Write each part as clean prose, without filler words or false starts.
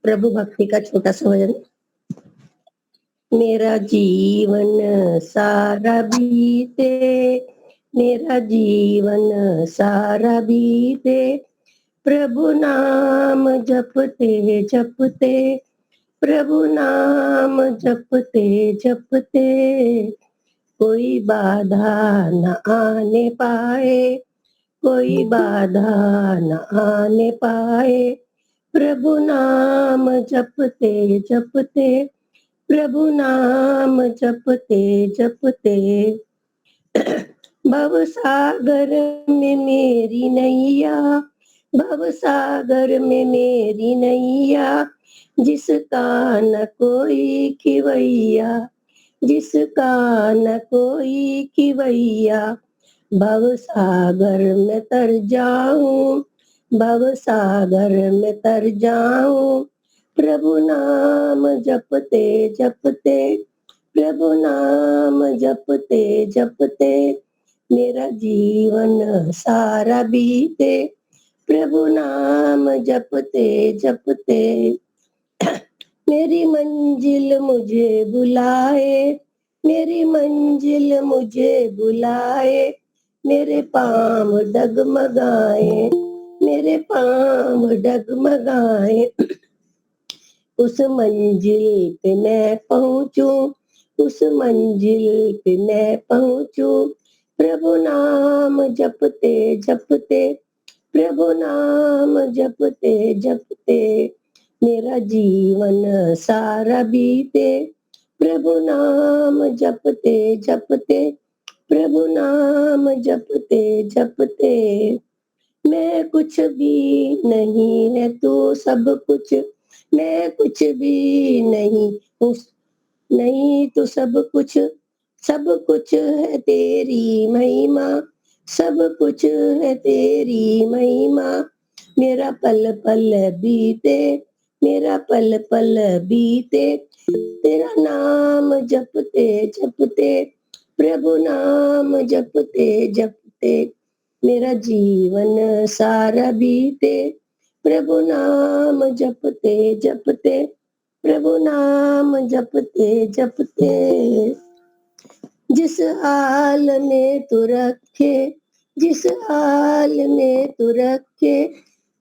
प्रभु भक्ति का छोटा सा भजन। मेरा जीवन सारा बीते, मेरा जीवन सारा बीते, प्रभु नाम जपते जपते, प्रभु नाम जपते जपते, कोई बाधा न आने पाए, कोई बाधा न आने पाए, प्रभु नाम जपते जपते, प्रभु नाम जपते जपते। भव सागर में मेरी नैया, भव सागर में मेरी नैया, जिसका न कोई खिवैया, जिसका न कोई खिवैया, भव सागर में तर जाऊं, भव सागर में तर जाऊं, प्रभु नाम जपते जपते, प्रभु नाम जपते जपते, मेरा जीवन सारा बीते, प्रभु नाम जपते जपते। मेरी मंजिल मुझे बुलाए, मेरी मंजिल मुझे बुलाए, मेरे पाँव डगमगाए, मेरे पाँव डगमगाए, उस मंजिल पे मैं पहुंचूं, उस मंजिल पे मैं पहुंचूं, प्रभु नाम जपते जपते, प्रभु नाम जपते जपते, मेरा जीवन सारा बीते, प्रभु नाम जपते जपते, प्रभु नाम जपते जपते। मैं कुछ भी नहीं है तू सब कुछ, मैं कुछ भी नहीं हूँ, नहीं तो सब कुछ, सब कुछ है तेरी महिमा, सब कुछ है तेरी महिमा, मेरा पल पल बीते, मेरा पल पल बीते, तेरा नाम जपते जपते, प्रभु नाम जपते जपते, मेरा जीवन सारा बीते, प्रभु नाम जपते जपते, प्रभु नाम जपते जपते। जिस हाल में तू रखे, जिस हाल में तू रखे,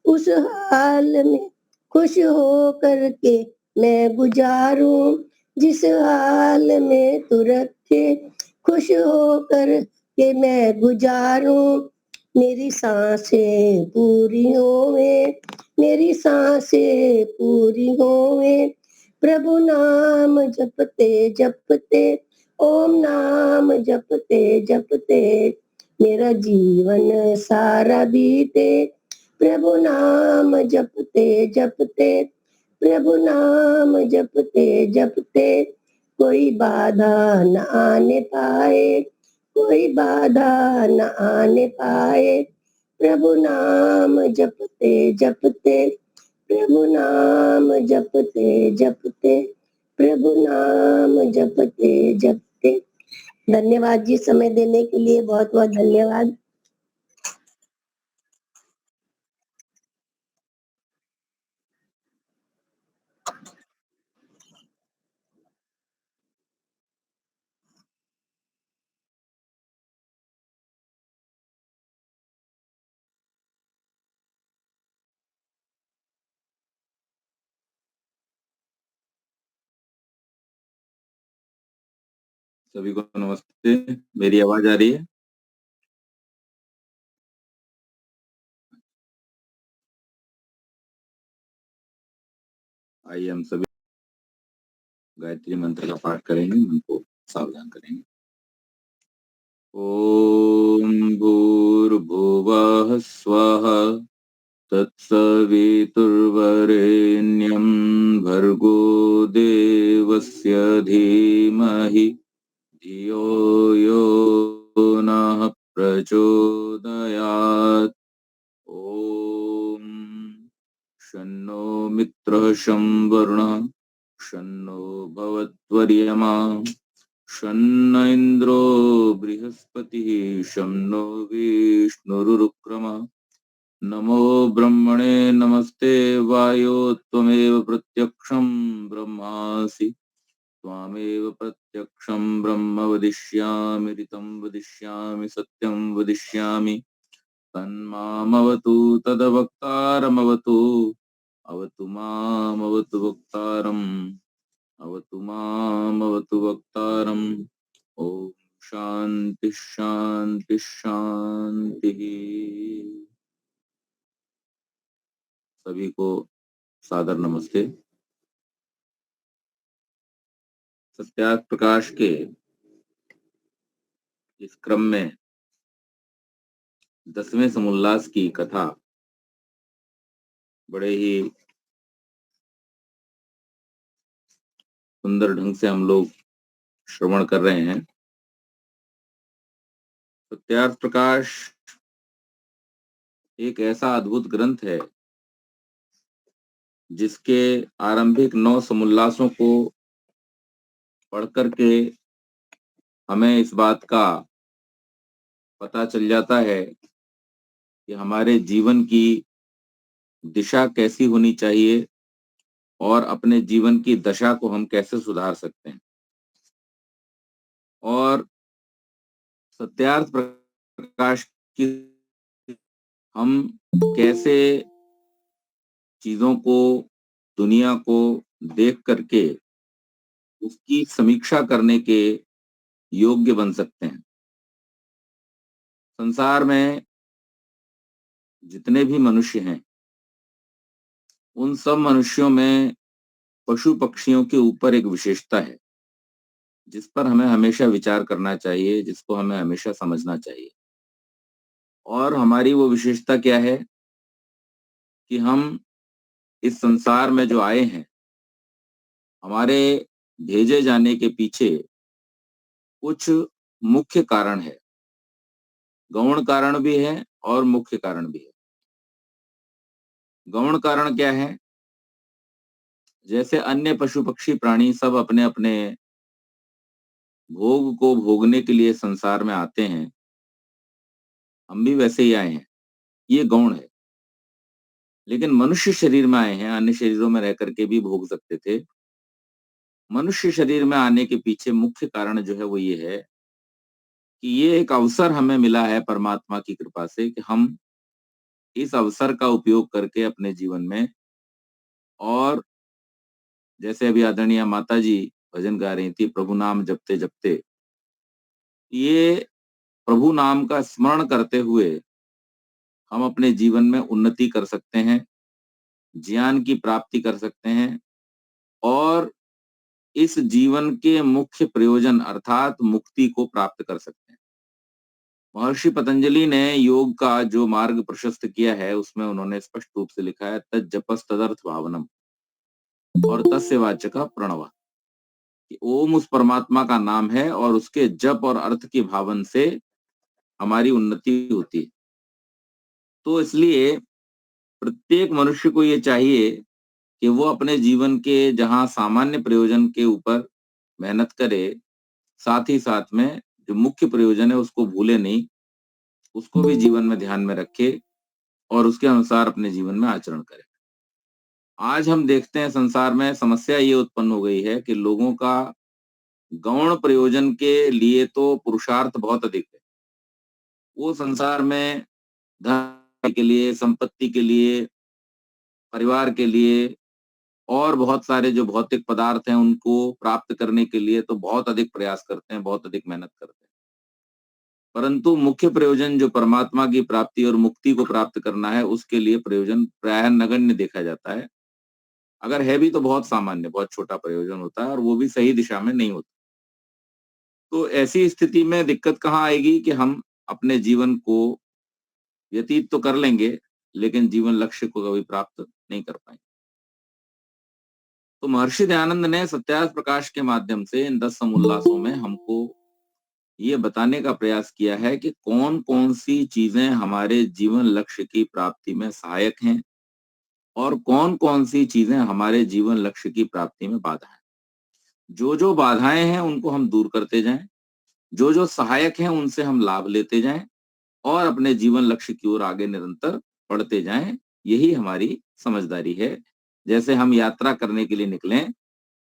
उस हाल में खुश हो करके मैं गुजारूं, जिस हाल में तू रखे, खुश हो कर के मैं गुजारूं, मेरी सांसें पूरी होवे, मेरी सांसें पूरी होवे, प्रभु नाम जपते जपते, ओम नाम जपते जपते, मेरा जीवन सारा बीते, प्रभु नाम जपते जपते, प्रभु नाम जपते जपते, कोई बाधा न आने पाए, कोई बाधा न आने पाए, प्रभु नाम जपते जपते, प्रभु नाम जपते जपते, प्रभु नाम जपते जपते। धन्यवाद जी, समय देने के लिए बहुत बहुत धन्यवाद। सभी को नमस्ते। मेरी आवाज आ रही है? आइए हम सभी गायत्री मंत्र का पाठ करेंगे, मन को सावधान करेंगे। ओम भूर्भुवः स्वः तत्सवितुर्वरेण्यं भर्गो देवस्य धीमहि धियो यो नः प्रचोदयात्। ओम शन्नो मित्रः शं वरुणः शन्नो भवत्वर्यमा शन्न इन्द्रो बृहस्पतिः शं नो विष्णुरुक्रमः नमो ब्रह्मणे नमस्ते वायो त्वमेव प्रत्यक्षं ब्रह्मासि त्वामेव प्रत्यक्षं ब्रह्म वदिष्यामि ऋतं वदिष्यामि सत्यं वदिष्यामि तन्मामवतु तदवक्तारमवतु अवतु मामवतु वक्तारम् अवतु मामवतु वक्तारम्। ओम शांति शांति शांति। सभी को सादर नमस्ते। सत्यार्थ प्रकाश के इस क्रम में 10वें समुल्लास की कथा बड़े ही सुंदर ढंग से हम लोग श्रवण कर रहे हैं। सत्यार्थ प्रकाश एक ऐसा अद्भुत ग्रंथ है जिसके आरंभिक 9 समुल्लासों को पढ़ करके हमें इस बात का पता चल जाता है कि हमारे जीवन की दिशा कैसी होनी चाहिए और अपने जीवन की दशा को हम कैसे सुधार सकते हैं, और सत्यार्थ प्रकाश की हम कैसे चीजों को, दुनिया को देख करके उसकी समीक्षा करने के योग्य बन सकते हैं। संसार में जितने भी मनुष्य हैं उन सब मनुष्यों में पशु पक्षियों के ऊपर एक विशेषता है जिस पर हमें हमेशा विचार करना चाहिए, जिसको हमें हमेशा समझना चाहिए। और हमारी वो विशेषता क्या है कि हम इस संसार में जो आए हैं, हमारे भेजे जाने के पीछे कुछ मुख्य कारण है। गौण कारण भी है और मुख्य कारण भी है। गौण कारण क्या है? जैसे अन्य पशु पक्षी प्राणी सब अपने अपने भोग को भोगने के लिए संसार में आते हैं, हम भी वैसे ही आए हैं, ये गौण है। लेकिन मनुष्य शरीर में आए हैं, अन्य शरीरों में रह करके भी भोग सकते थे। मनुष्य शरीर में आने के पीछे मुख्य कारण जो है वो ये है कि ये एक अवसर हमें मिला है परमात्मा की कृपा से कि हम इस अवसर का उपयोग करके अपने जीवन में, और जैसे अभी आदरणीय माता जी भजन गा रही थी, प्रभु नाम जपते जपते, ये प्रभु नाम का स्मरण करते हुए हम अपने जीवन में उन्नति कर सकते हैं, ज्ञान की प्राप्ति कर सकते हैं, और इस जीवन के मुख्य प्रयोजन अर्थात मुक्ति को प्राप्त कर सकते हैं। महर्षि पतंजलि ने योग का जो मार्ग प्रशस्त किया है उसमें उन्होंने स्पष्ट रूप से लिखा है, तज्जपस तदर्थ भावनम और तस्य वाचक प्रणव, कि ओम उस परमात्मा का नाम है और उसके जप और अर्थ के भावन से हमारी उन्नति होती है। तो इसलिए प्रत्येक मनुष्य को ये चाहिए कि वो अपने जीवन के जहां सामान्य प्रयोजन के ऊपर मेहनत करे, साथ ही साथ में जो मुख्य प्रयोजन है उसको भूले नहीं, उसको भी जीवन में ध्यान में रखे और उसके अनुसार अपने जीवन में आचरण करे। आज हम देखते हैं संसार में समस्या ये उत्पन्न हो गई है कि लोगों का गौण प्रयोजन के लिए तो पुरुषार्थ बहुत अधिक है। वो संसार में धन के लिए, संपत्ति के लिए, परिवार के लिए और बहुत सारे जो भौतिक पदार्थ हैं उनको प्राप्त करने के लिए तो बहुत अधिक प्रयास करते हैं, बहुत अधिक मेहनत करते हैं। परंतु मुख्य प्रयोजन जो परमात्मा की प्राप्ति और मुक्ति को प्राप्त करना है, उसके लिए प्रयोजन प्रायः नगण्य देखा जाता है। अगर है भी तो बहुत सामान्य, बहुत छोटा प्रयोजन होता है और वो भी सही दिशा में नहीं होता। तो ऐसी स्थिति में दिक्कत कहाँ आएगी कि हम अपने जीवन को व्यतीत तो कर लेंगे लेकिन जीवन लक्ष्य को कभी प्राप्त नहीं कर पाएंगे। तो महर्षि दयानंद ने सत्यार्थ प्रकाश के माध्यम से इन 10 समुल्लासों में हमको ये बताने का प्रयास किया है कि कौन कौन सी चीजें हमारे जीवन लक्ष्य की प्राप्ति में सहायक हैं और कौन कौन सी चीजें हमारे जीवन लक्ष्य की प्राप्ति में बाधा है। जो जो बाधाएं हैं उनको हम दूर करते जाएं, जो जो सहायक हैं उनसे हम लाभ लेते जाएं और अपने जीवन लक्ष्य की ओर आगे निरंतर पढ़ते जाएं, यही हमारी समझदारी है। जैसे हम यात्रा करने के लिए निकलें,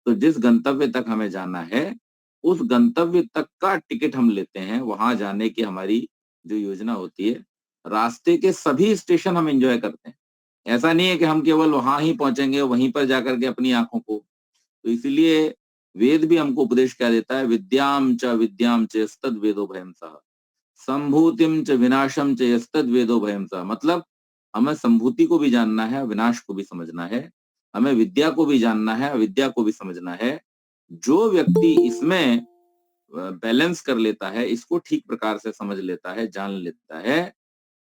तो जिस गंतव्य तक हमें जाना है, उस गंतव्य तक का टिकट हम लेते हैं। वहां जाने की हमारी जो योजना होती है, रास्ते के सभी स्टेशन हम एंजॉय करते हैं। ऐसा नहीं है कि हम केवल वहां ही पहुंचेंगे, वहीं पर जाकर के अपनी आंखों को। तो इसलिए वेद भी हमको उपदेश क्या देता है, विद्याम च यस्तद वेदो भयम सः, संभूतिम च विनाशम च यस्तद वेदो भयम सः। मतलब हमें संभूति को भी जानना है, विनाश को भी समझना है। हमें विद्या को भी जानना है, अविद्या को भी समझना है। जो व्यक्ति इसमें बैलेंस कर लेता है, इसको ठीक प्रकार से समझ लेता है, जान लेता है,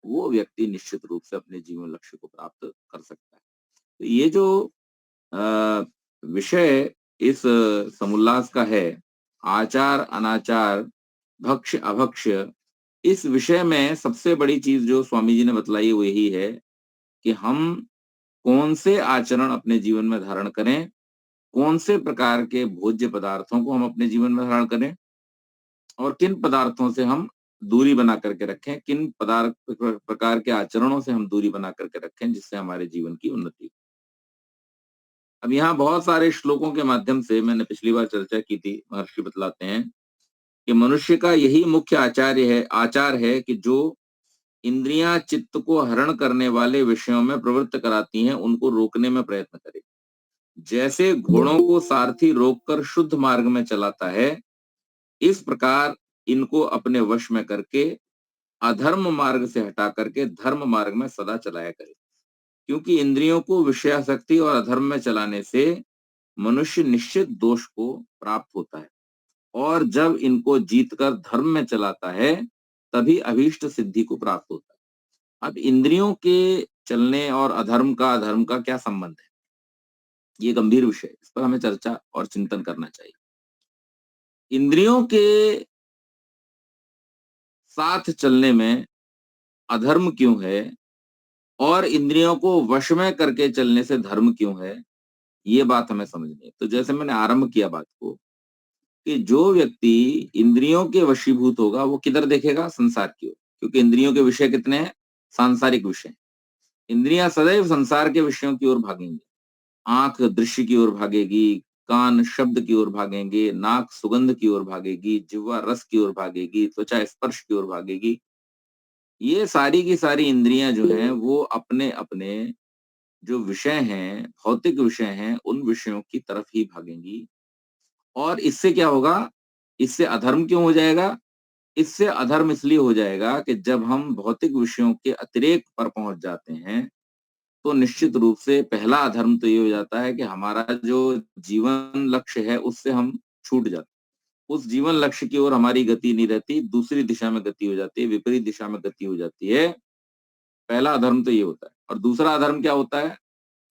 वो व्यक्ति निश्चित रूप से अपने जीवन लक्ष्य को प्राप्त कर सकता है। तो ये जो अ, विषय इस समोल्लास का है, आचार अनाचार, भक्ष्य अभक्ष्य, इस विषय में सबसे बड़ी चीज जो स्वामी जी ने बतलाई वो यही है कि हम कौन से आचरण अपने जीवन में धारण करें, कौन से प्रकार के भोज्य पदार्थों को हम अपने जीवन में धारण करें, और किन पदार्थों से हम दूरी बना करके रखें, किन पदार्थ प्रकार के आचरणों से हम दूरी बना करके रखें, जिससे हमारे जीवन की उन्नति हो। अब यहाँ बहुत सारे श्लोकों के माध्यम से, मैंने पिछली बार चर्चा की थी, महर्षि बतलाते हैं कि मनुष्य का यही मुख्य आचार है कि जो इंद्रियां चित्त को हरण करने वाले विषयों में प्रवृत्त कराती हैं, उनको रोकने में प्रयत्न करे। जैसे घोड़ों को सारथी रोककर शुद्ध मार्ग में चलाता है, इस प्रकार इनको अपने वश में करके अधर्म मार्ग से हटा करके धर्म मार्ग में सदा चलाया करे। क्योंकि इंद्रियों को विषयासक्ति और अधर्म में चलाने से मनुष्य निश्चित दोष को प्राप्त होता है, और जब इनको जीतकर धर्म में चलाता है, तभी अभीष्ट सिद्धि को प्राप्त होता है। अब इंद्रियों के चलने और अधर्म का क्या संबंध है? ये गंभीर विषय है, इस पर हमें चर्चा और चिंतन करना चाहिए। इंद्रियों के साथ चलने में अधर्म क्यों है, और इंद्रियों को वश में करके चलने से धर्म क्यों है, ये बात हमें समझनी है। तो जैसे मैंने आरंभ किया बात को, कि जो व्यक्ति इंद्रियों के वशीभूत होगा, वो किधर देखेगा? संसार की ओर। क्योंकि इंद्रियों के विषय कितने हैं? सांसारिक विषय। इंद्रियां सदैव संसार के विषयों की ओर भागेंगी। आंख दृश्य की ओर भागेगी, कान शब्द की ओर भागेंगे, नाक सुगंध की ओर भागेगी, जिह्वा रस की ओर भागेगी, त्वचा स्पर्श की ओर भागेगी। ये सारी की सारी इंद्रियां जो हैं, वो अपने अपने जो विषय हैं, भौतिक विषय हैं, उन विषयों की तरफ ही भागेंगी। और इससे क्या होगा? इससे अधर्म क्यों हो जाएगा? इससे अधर्म इसलिए हो जाएगा कि जब हम भौतिक विषयों के अतिरेक पर पहुंच जाते हैं, तो निश्चित रूप से पहला अधर्म तो ये हो जाता है कि हमारा जो जीवन लक्ष्य है, उससे हम छूट जाते हैं। उस जीवन लक्ष्य की ओर हमारी गति नहीं रहती, दूसरी दिशा में गति हो जाती है, विपरीत दिशा में गति हो जाती है। पहला अधर्म तो ये होता है। और दूसरा अधर्म क्या होता है?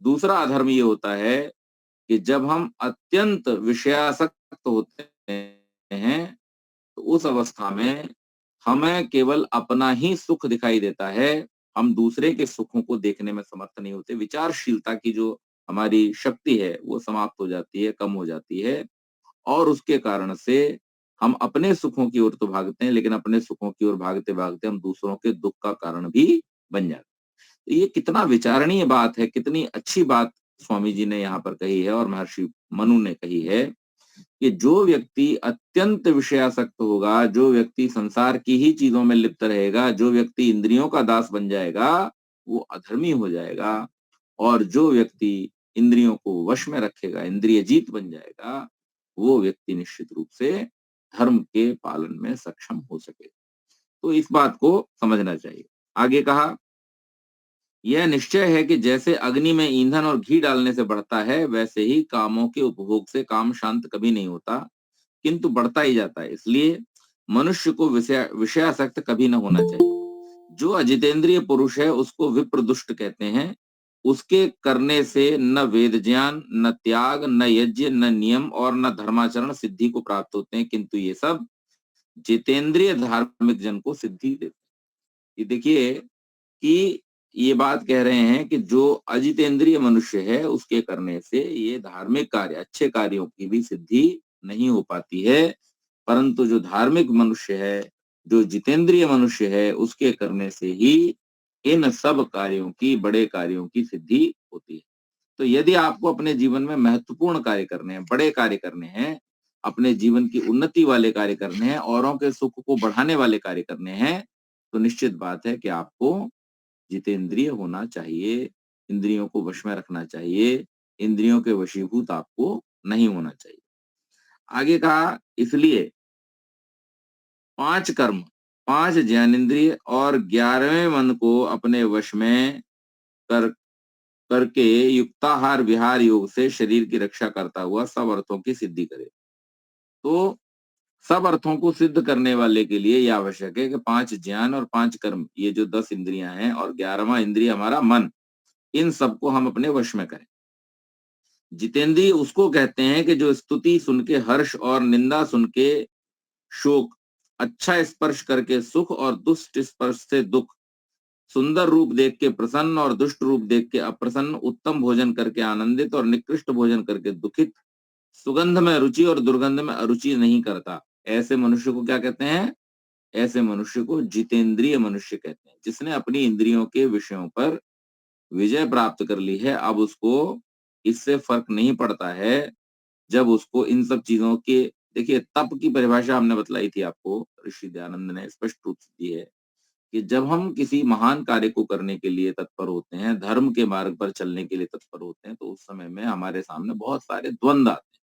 दूसरा अधर्म ये होता है कि जब हम अत्यंत विषयासक्त होते हैं, तो उस अवस्था में हमें केवल अपना ही सुख दिखाई देता है। हम दूसरे के सुखों को देखने में समर्थ नहीं होते। विचारशीलता की जो हमारी शक्ति है, वो समाप्त हो जाती है, कम हो जाती है, और उसके कारण से हम अपने सुखों की ओर तो भागते हैं, लेकिन अपने सुखों की ओर भागते भागते हम दूसरों के दुख का कारण भी बन जाते हैं। तो ये कितना विचारणीय बात है, कितनी अच्छी बात स्वामी जी ने यहाँ पर कही है, और महर्षि मनु ने कही है कि जो व्यक्ति अत्यंत विषयासक्त होगा, जो व्यक्ति संसार की ही चीजों में लिप्त रहेगा, जो व्यक्ति इंद्रियों का दास बन जाएगा, वो अधर्मी हो जाएगा। और जो व्यक्ति इंद्रियों को वश में रखेगा, इंद्रिय जीत बन जाएगा, वो व्यक्ति निश्चित रूप से धर्म के पालन में सक्षम हो सके। तो इस बात को समझना चाहिए। आगे कहा, यह निश्चय है कि जैसे अग्नि में ईंधन और घी डालने से बढ़ता है, वैसे ही कामों के उपभोग से काम शांत कभी नहीं होता, किंतु बढ़ता ही जाता है। इसलिए मनुष्य को विषयासक्त कभी न होना चाहिए। जो अजितेंद्रिय पुरुष है, उसको विप्रदुष्ट कहते हैं। उसके करने से न वेद ज्ञान, न त्याग, न यज्ञ, न नियम और न धर्माचरण सिद्धि को प्राप्त होते हैं, किंतु ये सब जितेंद्रिय धार्मिक जन को सिद्धि देते हैं। ये देखिए कि ये बात कह रहे हैं कि जो अजितेंद्रिय मनुष्य है, उसके करने से ये धार्मिक कार्य, अच्छे कार्यों की भी सिद्धि नहीं हो पाती है, परंतु जो धार्मिक मनुष्य है, जो जितेंद्रिय मनुष्य है, उसके करने से ही इन सब कार्यों की, बड़े कार्यों की सिद्धि होती है। तो यदि आपको अपने जीवन में महत्वपूर्ण कार्य करने हैं, बड़े कार्य करने हैं, अपने जीवन की उन्नति वाले कार्य करने हैं, औरों के सुख को बढ़ाने वाले कार्य करने हैं, तो निश्चित बात है कि आपको जितेंद्रिय होना चाहिए, इंद्रियों को वश में रखना चाहिए, इंद्रियों के वशीभूत आपको नहीं होना चाहिए। आगे कहा, इसलिए 5 कर्म, 5 ज्ञानेंद्रिय और 11वें मन को अपने वश में कर करके युक्ताहार विहार योग से शरीर की रक्षा करता हुआ सब अर्थों की सिद्धि करे। तो सब अर्थों को सिद्ध करने वाले के लिए यह आवश्यक है कि 5 ज्ञान और 5 कर्म, ये जो 10 इंद्रियां हैं और 11वां इंद्रिय हमारा मन, इन सबको हम अपने वश में करें। जितेंद्रिय उसको कहते हैं कि जो स्तुति सुन के हर्ष और निंदा सुन के शोक, अच्छा स्पर्श करके सुख और दुष्ट स्पर्श से दुख, सुंदर रूप देख के प्रसन्न और दुष्ट रूप देख के अप्रसन्न, उत्तम भोजन करके आनंदित और निकृष्ट भोजन करके दुखित, सुगंध में रुचि और दुर्गंध में अरुचि नहीं करता, ऐसे मनुष्य को क्या कहते हैं? ऐसे मनुष्य को जितेंद्रिय मनुष्य कहते हैं, जिसने अपनी इंद्रियों के विषयों पर विजय प्राप्त कर ली है। अब उसको इससे फर्क नहीं पड़ता है, जब उसको इन सब चीजों के, देखिए तप की परिभाषा हमने बतलाई थी आपको, ऋषि दयानंद ने स्पष्ट रूप से दी है कि जब हम किसी महान कार्य को करने के लिए तत्पर होते हैं, धर्म के मार्ग पर चलने के लिए तत्पर होते हैं, तो उस समय में हमारे सामने बहुत सारे द्वंद्व आते हैं।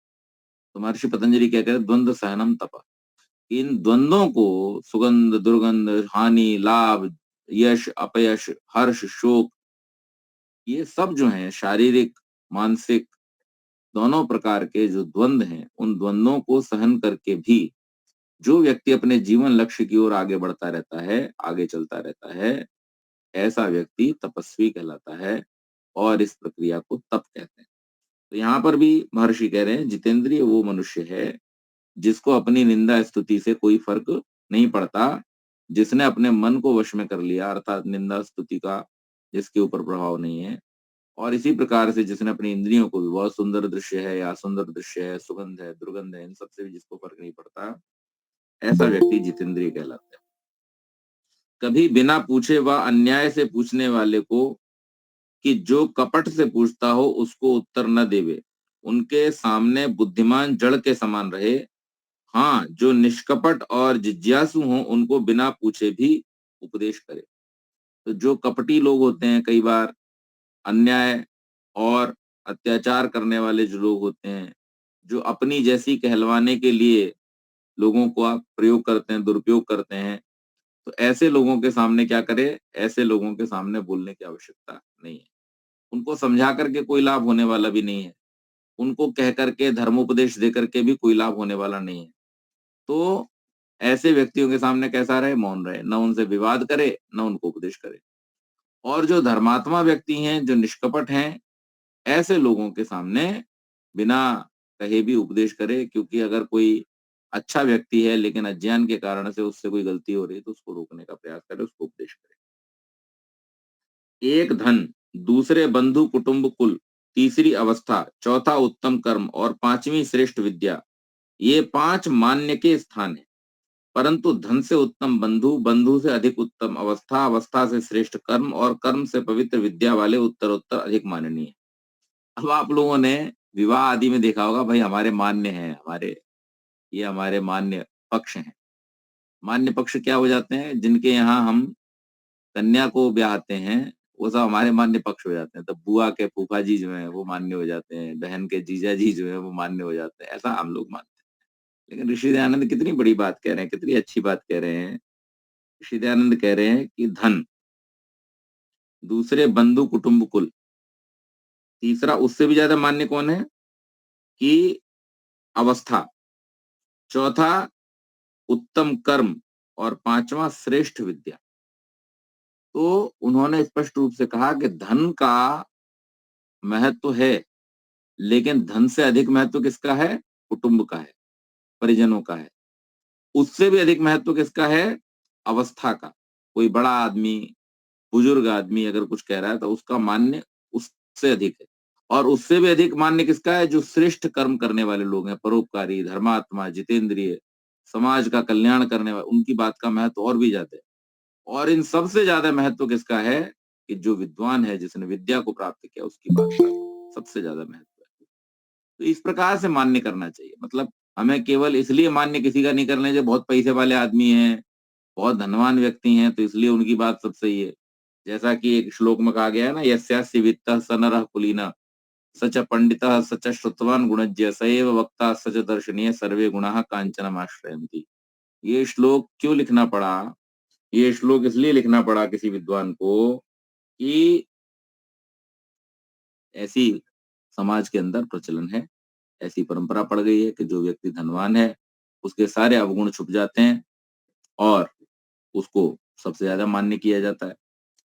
तो महर्षि पतंजलि क्या कहते हैं? द्वंद्व सहनम तप। इन द्वंद्वों को, सुगंध, दुर्गंध, हानि, लाभ, यश, अपयश, हर्ष, शोक, ये सब जो हैं शारीरिक, मानसिक, दोनों प्रकार के जो द्वंद्व हैं, उन द्वंद्वों को सहन करके भी जो व्यक्ति अपने जीवन लक्ष्य की ओर आगे बढ़ता रहता है, आगे चलता रहता है, ऐसा व्यक्ति तपस्वी कहलाता है और इस प्रक्रिया को तप कहते हैं। तो यहाँ पर भी महर्षि कह रहे हैं जितेंद्रिय वो मनुष्य है जिसको अपनी निंदा स्तुति से कोई फर्क नहीं पड़ता, जिसने अपने मन को वश में कर लिया, अर्थात निंदा स्तुति का जिसके ऊपर प्रभाव नहीं है, और इसी प्रकार से जिसने अपनी इंद्रियों को भी, बहुत सुंदर दृश्य है या सुंदर दृश्य है, सुगंध है, दुर्गंध है, इन सबसे भी जिसको फर्क नहीं पड़ता, ऐसा व्यक्ति जितेंद्रिय कहलाता है। कभी बिना पूछे व अन्याय से पूछने वाले को, कि जो कपट से पूछता हो उसको उत्तर न देवे, उनके सामने बुद्धिमान जड़ के समान रहे। हाँ, जो निष्कपट और जिज्ञासु हो उनको बिना पूछे भी उपदेश करे। तो जो कपटी लोग होते हैं, कई बार अन्याय और अत्याचार करने वाले जो लोग होते हैं, जो अपनी जैसी कहलवाने के लिए लोगों को आप प्रयोग करते हैं, दुरुपयोग करते हैं, तो ऐसे लोगों के सामने क्या करे? ऐसे लोगों के सामने बोलने की आवश्यकता नहीं है। उनको समझा करके कोई लाभ होने वाला भी नहीं है। उनको कह करके, धर्मोपदेश दे करके भी कोई लाभ होने वाला नहीं है। तो ऐसे व्यक्तियों के सामने कैसा रहे? मौन रहे, न उनसे विवाद करे, न उनको उपदेश करे। और जो धर्मात्मा व्यक्ति हैं, जो निष्कपट हैं, ऐसे लोगों के सामने बिना कहे भी उपदेश करे, क्योंकि अगर कोई अच्छा व्यक्ति है लेकिन अज्ञान के कारण से उससे कोई गलती हो रही है, तो उसको रोकने का प्रयास करे, उसको उपदेश करे। एक धन, दूसरे बंधु कुटुंब कुल, तीसरी अवस्था, चौथा उत्तम कर्म और पांचवी श्रेष्ठ विद्या, ये 5 मान्य के स्थान है। परंतु धन से उत्तम बंधु, बंधु से अधिक उत्तम अवस्था, अवस्था से श्रेष्ठ कर्म और कर्म से पवित्र विद्या वाले उत्तरोत्तर अधिक माननीय। अब आप लोगों ने विवाह आदि में देखा होगा, भाई हमारे मान्य हैं, हमारे ये हमारे मान्य पक्ष हैं। मान्य पक्ष क्या हो जाते हैं? जिनके यहाँ हम कन्या को ब्याहते हैं, वो सब हमारे मान्य पक्ष हो जाते हैं। तब बुआ के फूफा जी जो हैं वो मान्य हो जाते हैं, बहन के जीजा जी जो है वो मान्य हो जाते हैं, ऐसा हम लोग मानते हैं। लेकिन ऋषि दयानंद कितनी बड़ी बात कह रहे हैं, कितनी अच्छी बात कह रहे हैं। ऋषि दयानंद कह रहे हैं कि धन, दूसरे बंधु कुटुंब कुल, तीसरा उससे भी ज्यादा मान्य कौन है? कि अवस्था, चौथा उत्तम कर्म और पांचवा श्रेष्ठ विद्या। तो उन्होंने स्पष्ट रूप से कहा कि धन का महत्व है, लेकिन धन से अधिक महत्व किसका है? कुटुंब का है, परिजनों का है। उससे भी अधिक महत्व किसका है? अवस्था का। कोई बड़ा आदमी, बुजुर्ग आदमी अगर कुछ कह रहा है तो उसका मान्य उससे अधिक है। और उससे भी अधिक मान्य किसका है? जो श्रेष्ठ कर्म करने वाले लोग हैं, परोपकारी, धर्मात्मा, जितेंद्रिय, समाज का कल्याण करने वाले, उनकी बात का महत्व और भी ज्यादा है। और इन सबसे ज्यादा महत्व किसका है कि जो विद्वान है, जिसने विद्या को प्राप्त किया, उसकी बात का सबसे ज्यादा महत्व है। तो इस प्रकार से मान्य करना चाहिए। मतलब हमें केवल इसलिए मान्य किसी का नहीं करना चाहिए, बहुत पैसे वाले आदमी हैं, बहुत धनवान व्यक्ति हैं, तो इसलिए उनकी बात सब सही है। जैसा कि एक श्लोक में कहा गया है ना, यस्यास्य वित्तः स नरः कुलीनः स च पंडितः स च श्रुतवान गुणज्ञः स एव वक्ता स च दर्शनीय सर्वे गुणाः कांचनमाश्रयन्ति। ये श्लोक क्यों लिखना पड़ा? ये श्लोक इसलिए लिखना पड़ा किसी विद्वान को कि ऐसी समाज के अंदर प्रचलन है, ऐसी परंपरा पड़ गई है कि जो व्यक्ति धनवान है, उसके सारे अवगुण छुप जाते हैं और उसको सबसे ज्यादा मान्य किया जाता है।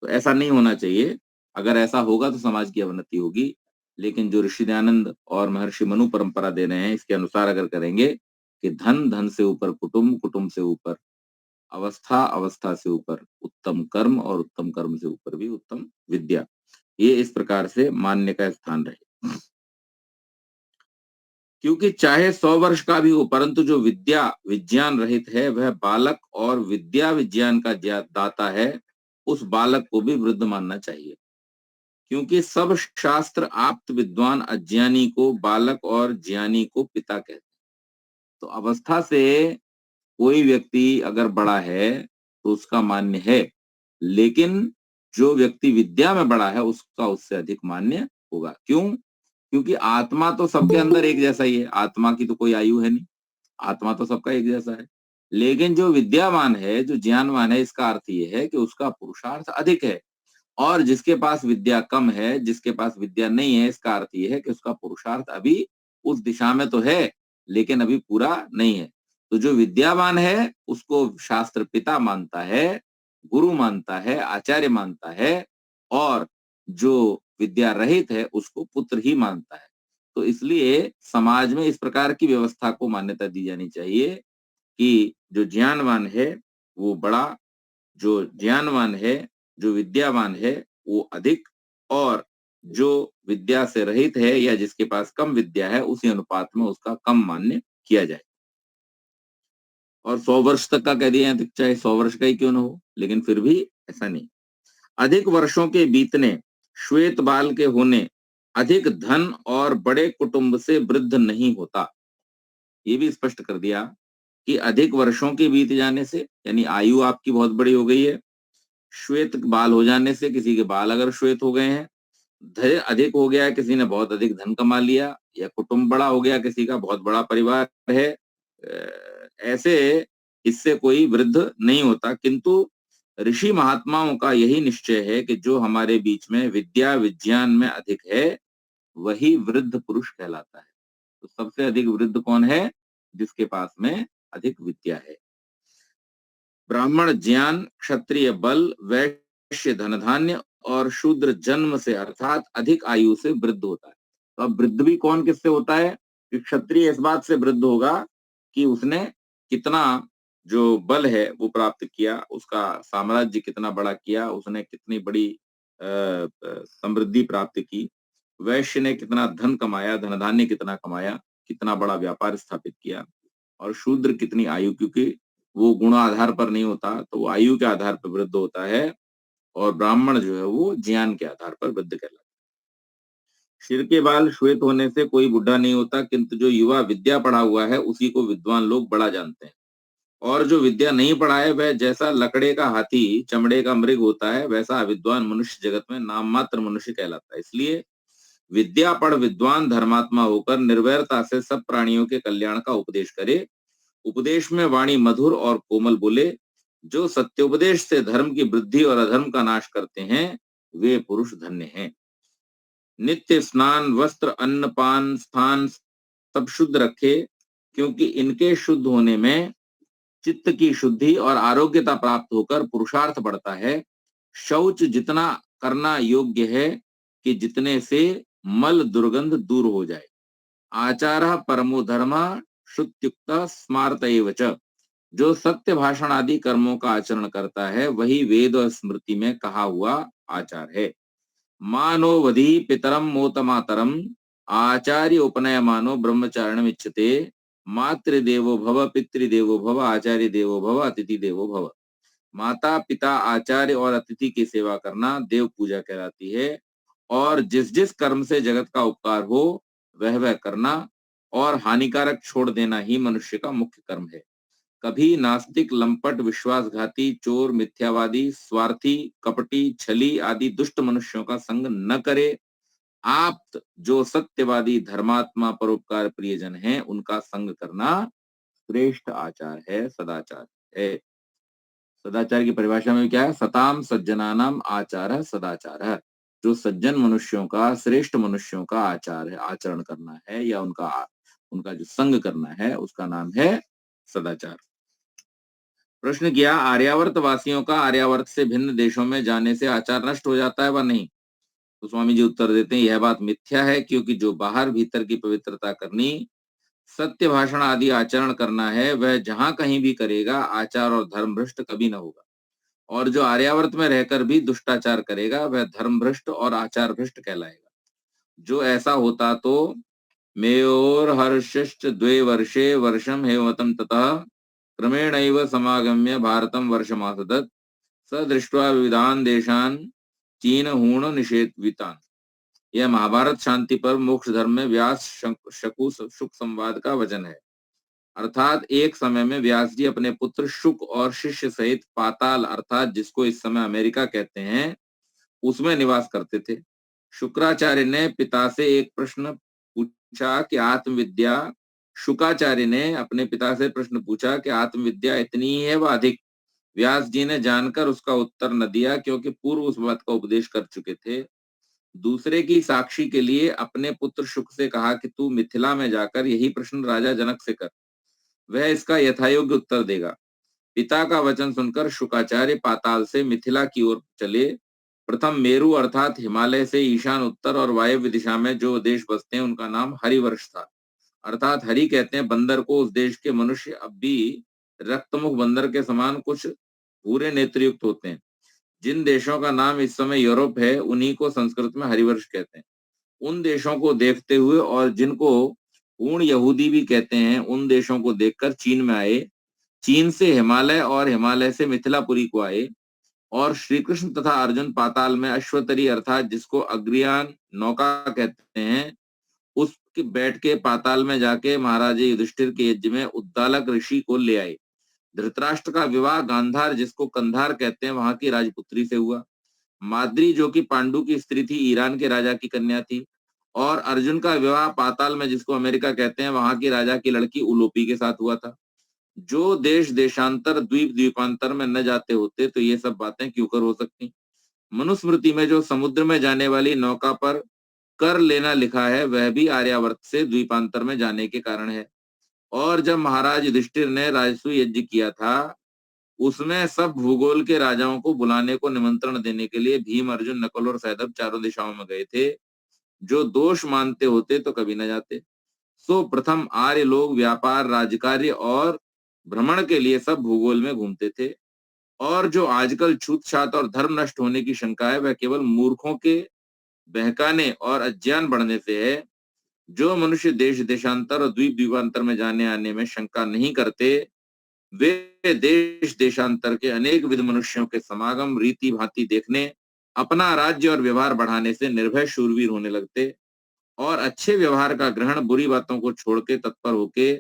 तो ऐसा नहीं होना चाहिए। अगर ऐसा होगा तो समाज की अवनति होगी। लेकिन जो ऋषि दयानंद और महर्षि मनु परंपरा दे रहे हैं, इसके अनुसार अगर करेंगे कि धन, धन से ऊपर कुटुंब, कुटुंब से ऊपर अवस्था, अवस्था से ऊपर उत्तम कर्म और उत्तम कर्म से ऊपर भी उत्तम विद्या, ये इस प्रकार से मान्य का स्थान रहे। क्योंकि चाहे 100 वर्ष का भी हो, परंतु जो विद्या विज्ञान रहित है, वह बालक और विद्या विज्ञान का दाता है, उस बालक को भी वृद्ध मानना चाहिए। क्योंकि सब शास्त्र आप्त विद्वान अज्ञानी को बालक और ज्ञानी को पिता कहते हैं। तो अवस्था से कोई व्यक्ति अगर बड़ा है तो उसका मान्य है, लेकिन जो व्यक्ति विद्या में बड़ा है उसका उससे अधिक मान्य होगा। क्यों? क्योंकि आत्मा तो सबके अंदर एक जैसा ही है, आत्मा की तो कोई आयु है नहीं, आत्मा तो सबका एक जैसा है। लेकिन जो विद्यावान है, जो ज्ञानवान है, इसका अर्थ ये है कि उसका पुरुषार्थ अधिक है। और जिसके पास विद्या कम है, जिसके पास विद्या नहीं है, इसका अर्थ ये है कि उसका पुरुषार्थ अभी उस दिशा में तो है, लेकिन अभी पूरा नहीं है। तो जो विद्यावान है उसको शास्त्र पिता मानता है, गुरु मानता है, आचार्य मानता है, और जो विद्या रहित है उसको पुत्र ही मानता है। तो इसलिए समाज में इस प्रकार की व्यवस्था को मान्यता दी जानी चाहिए कि जो ज्ञानवान है वो बड़ा, जो ज्ञानवान है, जो विद्यावान है वो अधिक, और जो विद्या से रहित है या जिसके पास कम विद्या है, उसी अनुपात में उसका कम मान्य किया जाए। और 100 वर्ष तक का कह दिया है, तो चाहे 100 वर्ष का ही क्यों ना हो, लेकिन फिर भी ऐसा नहीं। अधिक वर्षों के बीतने, श्वेत बाल के होने, अधिक धन और बड़े कुटुंब से वृद्ध नहीं होता। ये भी स्पष्ट कर दिया कि अधिक वर्षों के बीत जाने से, यानी आयु आपकी बहुत बड़ी हो गई है, श्वेत बाल हो जाने से, किसी के बाल अगर श्वेत हो गए हैं, धैर्य अधिक हो गया है, किसी ने बहुत अधिक धन कमा लिया, या कुटुंब बड़ा हो गया, किसी का बहुत बड़ा परिवार है, ऐसे इससे कोई वृद्ध नहीं होता। किंतु ऋषि महात्माओं का यही निश्चय है कि जो हमारे बीच में विद्या विज्ञान में अधिक है, वही वृद्ध पुरुष कहलाता है। तो सबसे अधिक वृद्ध कौन है? जिसके पास में अधिक विद्या है। ब्राह्मण ज्ञान, क्षत्रिय बल, वैश्य धन धान्य और शूद्र जन्म से अर्थात अधिक आयु से वृद्ध होता है। तो अब वृद्ध भी कौन किससे होता है? कि क्षत्रिय इस बात से वृद्ध होगा कि उसने कितना जो बल है वो प्राप्त किया, उसका साम्राज्य कितना बड़ा किया, उसने कितनी बड़ी समृद्धि प्राप्त की। वैश्य ने कितना धन कमाया, धन धान्य कितना कमाया, कितना बड़ा व्यापार स्थापित किया। और शूद्र कितनी आयु, क्योंकि वो गुण आधार पर नहीं होता, तो वो आयु के आधार पर वृद्ध होता है। और ब्राह्मण जो है वो ज्ञान के आधार पर वृद्ध कहलाता है। सिर के बाल श्वेत होने से कोई बुढ़ा नहीं होता, किंतु जो युवा विद्या पढ़ा हुआ है उसी को विद्वान लोग बड़ा जानते हैं। और जो विद्या नहीं पढ़ा है, वह जैसा लकड़े का हाथी, चमड़े का मृग होता है, वैसा अविद्वान मनुष्य जगत में नाम मात्र मनुष्य कहलाता है। इसलिए विद्या पढ़ विद्वान धर्मात्मा होकर निर्वैरता से सब प्राणियों के कल्याण का उपदेश करे। उपदेश में वाणी मधुर और कोमल बोले। जो सत्योपदेश से धर्म की वृद्धि और अधर्म का नाश करते हैं, वे पुरुष धन्य हैं। नित्य स्नान, वस्त्र, अन्न, पान, स्थान सब शुद्ध रखे, क्योंकि इनके शुद्ध होने में चित्त की शुद्धि और आरोग्यता प्राप्त होकर पुरुषार्थ बढ़ता है। शौच जितना करना योग्य है कि जितने से मल दुर्गंध दूर हो जाए। आचारः परमो धर्मः श्रुत्युक्तः स्मार्त एव च। जो सत्य भाषण आदि कर्मों का आचरण करता है, वही वेद और स्मृति में कहा हुआ आचार है। मानो वधि पितरम मोत मातरम, आचार्य उपनय मानो ब्रह्मचारिणम इच्छते। मातृदेवो भव, पितृदेवो भव, आचार्य देवो भव, अतिथि देवो भव। माता पिता आचार्य और अतिथि की सेवा करना देव पूजा कहलाती है। और जिस जिस कर्म से जगत का उपकार हो वह वह करना और हानिकारक छोड़ देना ही मनुष्य का मुख्य कर्म है। कभी नास्तिक, लंपट, विश्वासघाती, चोर, मिथ्यावादी, स्वार्थी, कपटी, छली आदि दुष्ट मनुष्यों का संग न करे। आप जो सत्यवादी, धर्मात्मा, परोपकार प्रियजन हैं उनका संग करना श्रेष्ठ आचार है, सदाचार है। सदाचार की परिभाषा में क्या है? सताम सज्जनानाम आचार सदाचार। जो सज्जन मनुष्यों का, श्रेष्ठ मनुष्यों का आचार है, आचरण करना है या उनका उनका जो संग करना है उसका नाम है सदाचार। प्रश्न किया, आर्यावर्त वासियों का आर्यावर्त से भिन्न देशों में जाने से आचार नष्ट हो जाता है व नहीं? तो स्वामी जी उत्तर देते हैं, यह बात मिथ्या है, क्योंकि जो बाहर भीतर की पवित्रता करनी, सत्य भाषण आदि आचरण करना है वह जहां कहीं भी करेगा आचार और धर्म भ्रष्ट कभी न होगा। और जो आर्यावर्त में रहकर भी दुष्टाचार करेगा वह धर्म भ्रष्ट और आचार भ्रष्ट कहलाएगा। जो ऐसा होता तो मेयोर हर्षश्च द्वे वर्षे वर्षम हेमवतम ततः क्रमेणैव समागम्य भारतम वर्षमासदत् स दृष्ट्वा विविधान देशान चीन हूण निषेधितान। यह महाभारत शांति पर मोक्ष धर्म में व्यास शकु शुक संवाद का वचन है। अर्थात एक समय में व्यास जी अपने पुत्र शुक और शिष्य सहित पाताल अर्थात जिसको इस समय अमेरिका कहते हैं उसमें निवास करते थे। शुक्राचार्य ने पिता से एक प्रश्न पूछा कि आत्मविद्या शुकाचार्य ने अपने पिता से प्रश्न पूछा कि आत्मविद्या इतनी ही है व अधिक? व्यास जी ने जानकर उसका उत्तर न दिया, क्योंकि पूर्व उस बात का उपदेश कर चुके थे। दूसरे की साक्षी के लिए अपने पुत्र शुक से कहा कि तू मिथिला में जाकर यही प्रश्न राजा जनक से कर, वह इसका यथायोग्य उत्तर देगा। पिता का वचन सुनकर शुकाचार्य पाताल से मिथिला की ओर चले। प्रथम मेरु अर्थात हिमालय से ईशान उत्तर और वायव्य दिशा में जो देश बसते हैं उनका नाम हरिवर्ष था। अर्थात हरि कहते हैं बंदर को। उस देश के मनुष्य अब भी रक्तमुख बंदर के समान कुछ भूरे नेत्रयुक्त होते हैं। जिन देशों का नाम इस समय यूरोप है उन्हीं को संस्कृत में हरिवर्ष कहते हैं। उन देशों को देखते हुए और जिनको पूर्ण यहूदी भी कहते हैं उन देशों को देखकर चीन में आए। चीन से हिमालय और हिमालय से मिथिलापुरी को आए। और श्री कृष्ण तथा अर्जुन पाताल में अश्वतरी अर्थात जिसको अग्रयान नौका कहते हैं उसके बैठ के पाताल में जाके महाराज युधिष्ठिर के यज्ञ में उद्दालक ऋषि को ले आए। धृतराष्ट्र का विवाह गांधार जिसको कंधार कहते हैं वहां की राजपुत्री से हुआ। माद्री जो कि पांडु की स्त्री थी, ईरान के राजा की कन्या थी। और अर्जुन का विवाह पाताल में जिसको अमेरिका कहते हैं वहां की राजा की लड़की उलोपी के साथ हुआ था। जो देश देशांतर द्वीप द्वीपांतर में न जाते होते तो ये सब बातें क्यों कर हो सकती। मनुस्मृति में जो समुद्र में जाने वाली नौका पर कर लेना लिखा है वह भी आर्यावर्त से द्वीपांतर में जाने के कारण है। और जब महाराज युधिष्ठिर ने राजसू यज्ञ किया था उसमें सब भूगोल के राजाओं को बुलाने को निमंत्रण देने के लिए भीम, अर्जुन, नकुल और सहदेव चारों दिशाओं में गए थे। जो दोष मानते होते तो कभी न जाते। सो प्रथम आर्य लोग व्यापार, राजकार्य और भ्रमण के लिए सब भूगोल में घूमते थे। और जो आजकल छूत छात और धर्म नष्ट होने की शंका है वह केवल मूर्खों के बहकाने और अज्ञान बढ़ने से है। जो मनुष्य देश देशांतर और द्वीप द्वीपांतर में जाने आने में शंका नहीं करते वे देश देशांतर के अनेक विध मनुष्यों के समागम रीति भांति देखने, अपना राज्य और व्यवहार बढ़ाने से निर्भय शूरवीर होने लगते और अच्छे व्यवहार का ग्रहण, बुरी बातों को छोड़ के तत्पर होके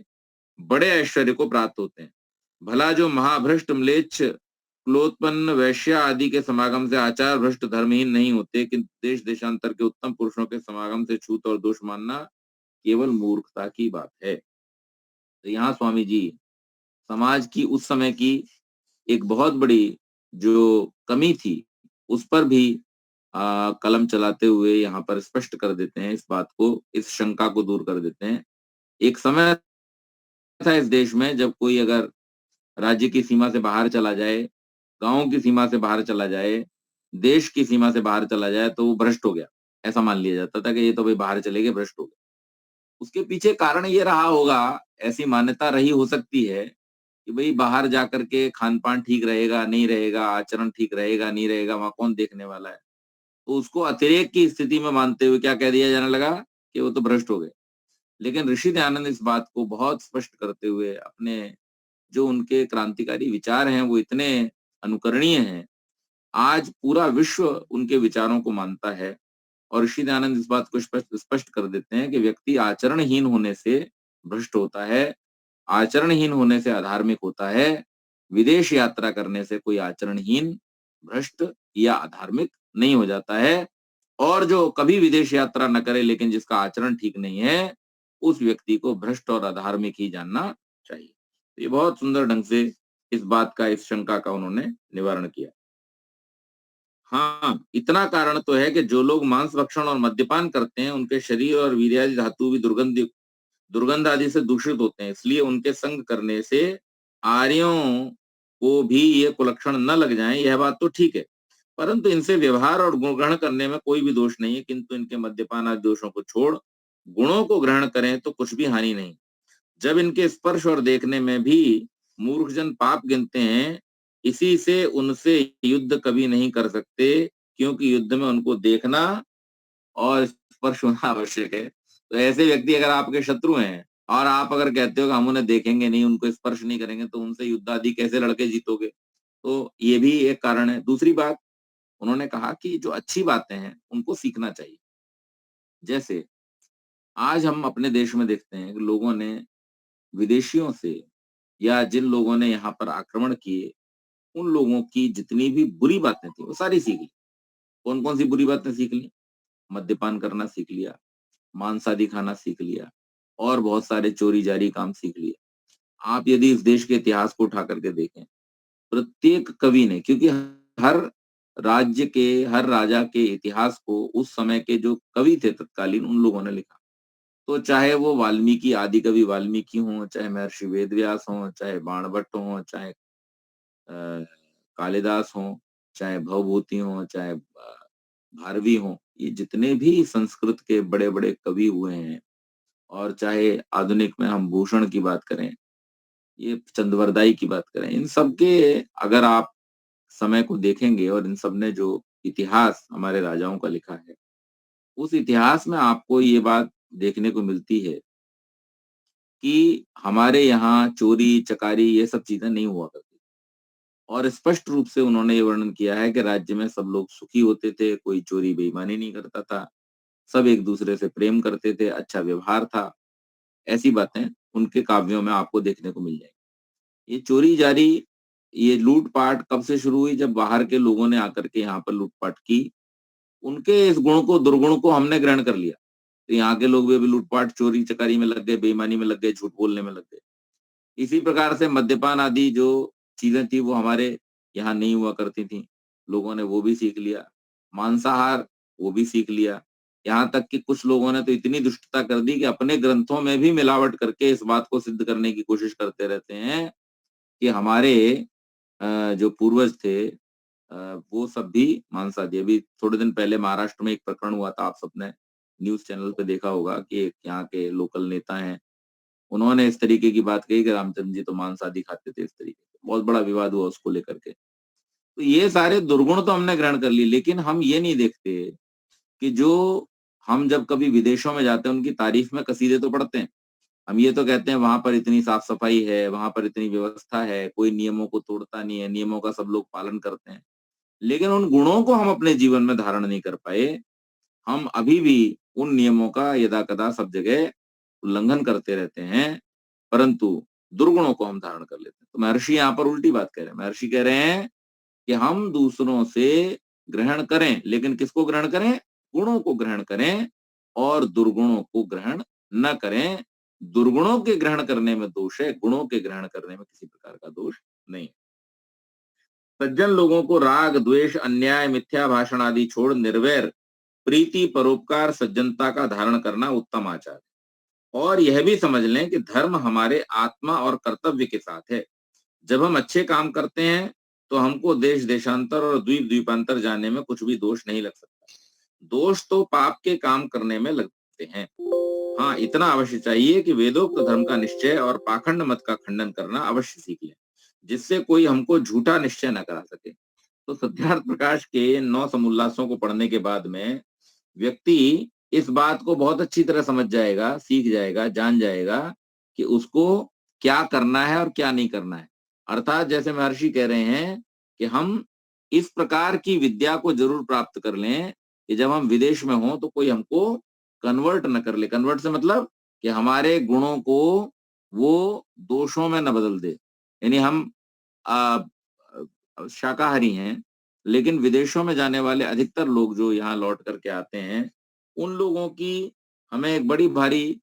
बड़े ऐश्वर्य को प्राप्त होते हैं। भला जो महाभ्रष्ट, म्लेच्छ, कुलोत्पन्न, वैश्य आदि के समागम से आचार भ्रष्ट धर्महीन नहीं होते, किंतु देश देशांतर के उत्तम पुरुषों के समागम से छूत और दोष मानना केवल मूर्खता की बात है। तो यहाँ स्वामी जी समाज की उस समय की एक बहुत बड़ी जो कमी थी उस पर भी कलम चलाते हुए यहाँ पर स्पष्ट कर देते हैं इस बात को, इस शंका को दूर कर देते हैं। एक समय था इस देश में जब कोई अगर राज्य की सीमा से बाहर चला जाए, गांव की सीमा से बाहर चला जाए, देश की सीमा से बाहर चला जाए तो वो भ्रष्ट हो गया, ऐसा मान लिया जाता था कि ये तो भाई बाहर चले गए, भ्रष्ट हो गए। उसके पीछे कारण ये रहा होगा, ऐसी मान्यता रही हो सकती है कि भाई बाहर जाकर के खान पान ठीक रहेगा नहीं रहेगा, आचरण ठीक रहेगा नहीं रहेगा, वहां कौन देखने वाला है। तो उसको अतिरेक की स्थिति में मानते हुए क्या कह दिया जाने लगा कि वो तो भ्रष्ट हो गए। लेकिन ऋषि दयानंद इस बात को बहुत स्पष्ट करते हुए अपने जो उनके क्रांतिकारी विचार हैं वो इतने अनुकरणीय हैं। आज पूरा विश्व उनके विचारों को मानता है और ऋषि दयानंद इस बात को स्पष्ट स्पष्ट कर देते हैं कि व्यक्ति आचरणहीन होने से भ्रष्ट होता है, आचरणहीन होने से अधार्मिक होता है। विदेश यात्रा करने से कोई आचरणहीन, भ्रष्ट या अधार्मिक नहीं हो जाता है। और जो कभी विदेश यात्रा न करे लेकिन जिसका आचरण ठीक नहीं है, उस व्यक्ति को भ्रष्ट और अधार्मिक ही जानना चाहिए। तो ये बहुत सुंदर ढंग से इस बात का, इस शंका का उन्होंने निवारण किया। हाँ, इतना कारण तो है कि जो लोग मांस भक्षण और मद्यपान करते हैं, उनके शरीर और वीर्यादि धातु भी दुर्गंध आदि से दूषित होते हैं। इसलिए उनके संग करने से आर्यों को भी ये कुलक्षण न लग जाएं, यह बात तो ठीक है। परंतु इनसे व्यवहार और गुण ग्रहण करने में कोई भी दोष नहीं है, किंतु इनके मद्यपान आदि दोषों को छोड़ गुणों को ग्रहण करें तो कुछ भी हानि नहीं। जब इनके स्पर्श और देखने में भी मूर्खजन पाप गिनते हैं, इसी से उनसे युद्ध कभी नहीं कर सकते, क्योंकि युद्ध में उनको देखना और स्पर्श होना आवश्यक है। तो ऐसे व्यक्ति अगर आपके शत्रु हैं और आप अगर कहते हो कि हम उन्हें देखेंगे नहीं, उनको स्पर्श नहीं करेंगे, तो उनसे युद्ध आदि कैसे लड़के जीतोगे? तो ये भी एक कारण है। दूसरी बात, उन्होंने कहा कि जो अच्छी बातें हैं उनको सीखना चाहिए। जैसे आज हम अपने देश में देखते हैं कि लोगों ने विदेशियों से या जिन लोगों ने यहाँ पर आक्रमण किए, उन लोगों की जितनी भी बुरी बातें थी वो सारी सीख ली। कौन कौन सी बुरी बातें सीख ली? मद्यपान करना सीख लिया, मांसाहारी खाना सीख लिया और बहुत सारे चोरी जारी काम सीख लिए। आप यदि इस देश के इतिहास को उठा करके देखें, प्रत्येक कवि ने, क्योंकि हर राज्य के, हर राजा के इतिहास को उस समय के जो कवि थे तत्कालीन, उन लोगों ने लिखा। तो चाहे वो वाल्मीकि, आदि कवि वाल्मीकि हों, चाहे महर्षि वेदव्यास हों, चाहे बाणभट्ट हों, चाहे कालिदास हों, चाहे भवभूति हों, चाहे भारवी हों, ये जितने भी संस्कृत के बड़े बड़े कवि हुए हैं, और चाहे आधुनिक में हम भूषण की बात करें, ये चंद्रवरदाई की बात करें, इन सब के अगर आप समय को देखेंगे और इन सब ने जो इतिहास हमारे राजाओं का लिखा है, उस इतिहास में आपको ये बात देखने को मिलती है कि हमारे यहाँ चोरी चकारी ये सब चीजें नहीं हुआ करती। और स्पष्ट रूप से उन्होंने ये वर्णन किया है कि राज्य में सब लोग सुखी होते थे, कोई चोरी बेईमानी नहीं करता था, सब एक दूसरे से प्रेम करते थे, अच्छा व्यवहार था। ऐसी बातें उनके काव्यों में आपको देखने को मिल जाएगी। ये चोरी जारी, ये लूटपाट कब से शुरू हुई? जब बाहर के लोगों ने आकर के यहाँ पर लूटपाट की, उनके इस गुण को, दुर्गुण को हमने ग्रहण कर लिया। तो यहाँ के लोग भी अभी लूटपाट, चोरी चकारी में लग गए, बेईमानी में लग गए, झूठ बोलने में लग गए। इसी प्रकार से मद्यपान आदि जो चीजें थी वो हमारे यहाँ नहीं हुआ करती थी, लोगों ने वो भी सीख लिया। मांसाहार, वो भी सीख लिया। यहाँ तक कि कुछ लोगों ने तो इतनी दुष्टता कर दी कि अपने ग्रंथों में भी मिलावट करके इस बात को सिद्ध करने की कोशिश करते रहते हैं कि हमारे जो पूर्वज थे वो सब भी मांसाहारी। अभी थोड़े दिन पहले महाराष्ट्र में एक प्रकरण हुआ था, आप सबने न्यूज चैनल पे देखा होगा कि एक यहाँ के लोकल नेता हैं, उन्होंने इस तरीके की बात कही कि रामचंद्र जी तो मांसाहारी खाते थे, इस तरीके से बहुत बड़ा विवाद हुआ उसको लेकर के। तो ये सारे दुर्गुण तो हमने ग्रहण कर लिए, लेकिन हम ये नहीं देखते कि जो हम जब कभी विदेशों में जाते हैं उनकी तारीफ में कसीदे तो पढ़ते हैं। हम ये तो कहते हैं वहां पर इतनी साफ सफाई है, वहां पर इतनी व्यवस्था है, कोई नियमों को तोड़ता नहीं है, नियमों का सब लोग पालन करते हैं। लेकिन उन गुणों को हम अपने जीवन में धारण नहीं कर पाए। हम अभी भी उन नियमों का यदाकदा सब जगह उल्लंघन करते रहते हैं, परंतु दुर्गुणों को हम धारण कर लेते हैं। तो महर्षि यहाँ पर उल्टी बात कह रहे हैं। महर्षि कह रहे हैं कि हम दूसरों से ग्रहण करें, लेकिन किसको ग्रहण करें? गुणों को ग्रहण करें और दुर्गुणों को ग्रहण न करें। दुर्गुणों के ग्रहण करने में दोष है, गुणों के ग्रहण करने में किसी प्रकार का दोष नहीं। सज्जन लोगों को राग द्वेष अन्याय मिथ्या भाषण आदि छोड़ निर्वैर प्रीति परोपकार सज्जनता का धारण करना उत्तम आचार है। और यह भी समझ लें कि धर्म हमारे आत्मा और कर्तव्य के साथ है। जब हम अच्छे काम करते हैं तो हमको देश देशांतर और द्वीप द्वीपांतर जाने में कुछ भी दोष नहीं लग सकता। दोष तो पाप के काम करने में लगते हैं। हाँ, इतना अवश्य चाहिए कि वेदोक्त धर्म का निश्चय और पाखंड मत का खंडन करना अवश्य सीख लें, जिससे कोई हमको झूठा निश्चय न करा सके। तो सिद्धार्थ प्रकाश के 9 समोल्लासों को पढ़ने के बाद में व्यक्ति इस बात को बहुत अच्छी तरह समझ जाएगा, सीख जाएगा, जान जाएगा कि उसको क्या करना है और क्या नहीं करना है। अर्थात जैसे महर्षि कह रहे हैं कि हम इस प्रकार की विद्या को जरूर प्राप्त कर लें कि जब हम विदेश में हों तो कोई हमको कन्वर्ट न कर ले। कन्वर्ट से मतलब कि हमारे गुणों को वो दोषों में न बदल दे। यानी हम शाकाहारी हैं, लेकिन विदेशों में जाने वाले अधिकतर लोग जो यहाँ लौट करके आते हैं, उन लोगों की हमें एक बड़ी भारी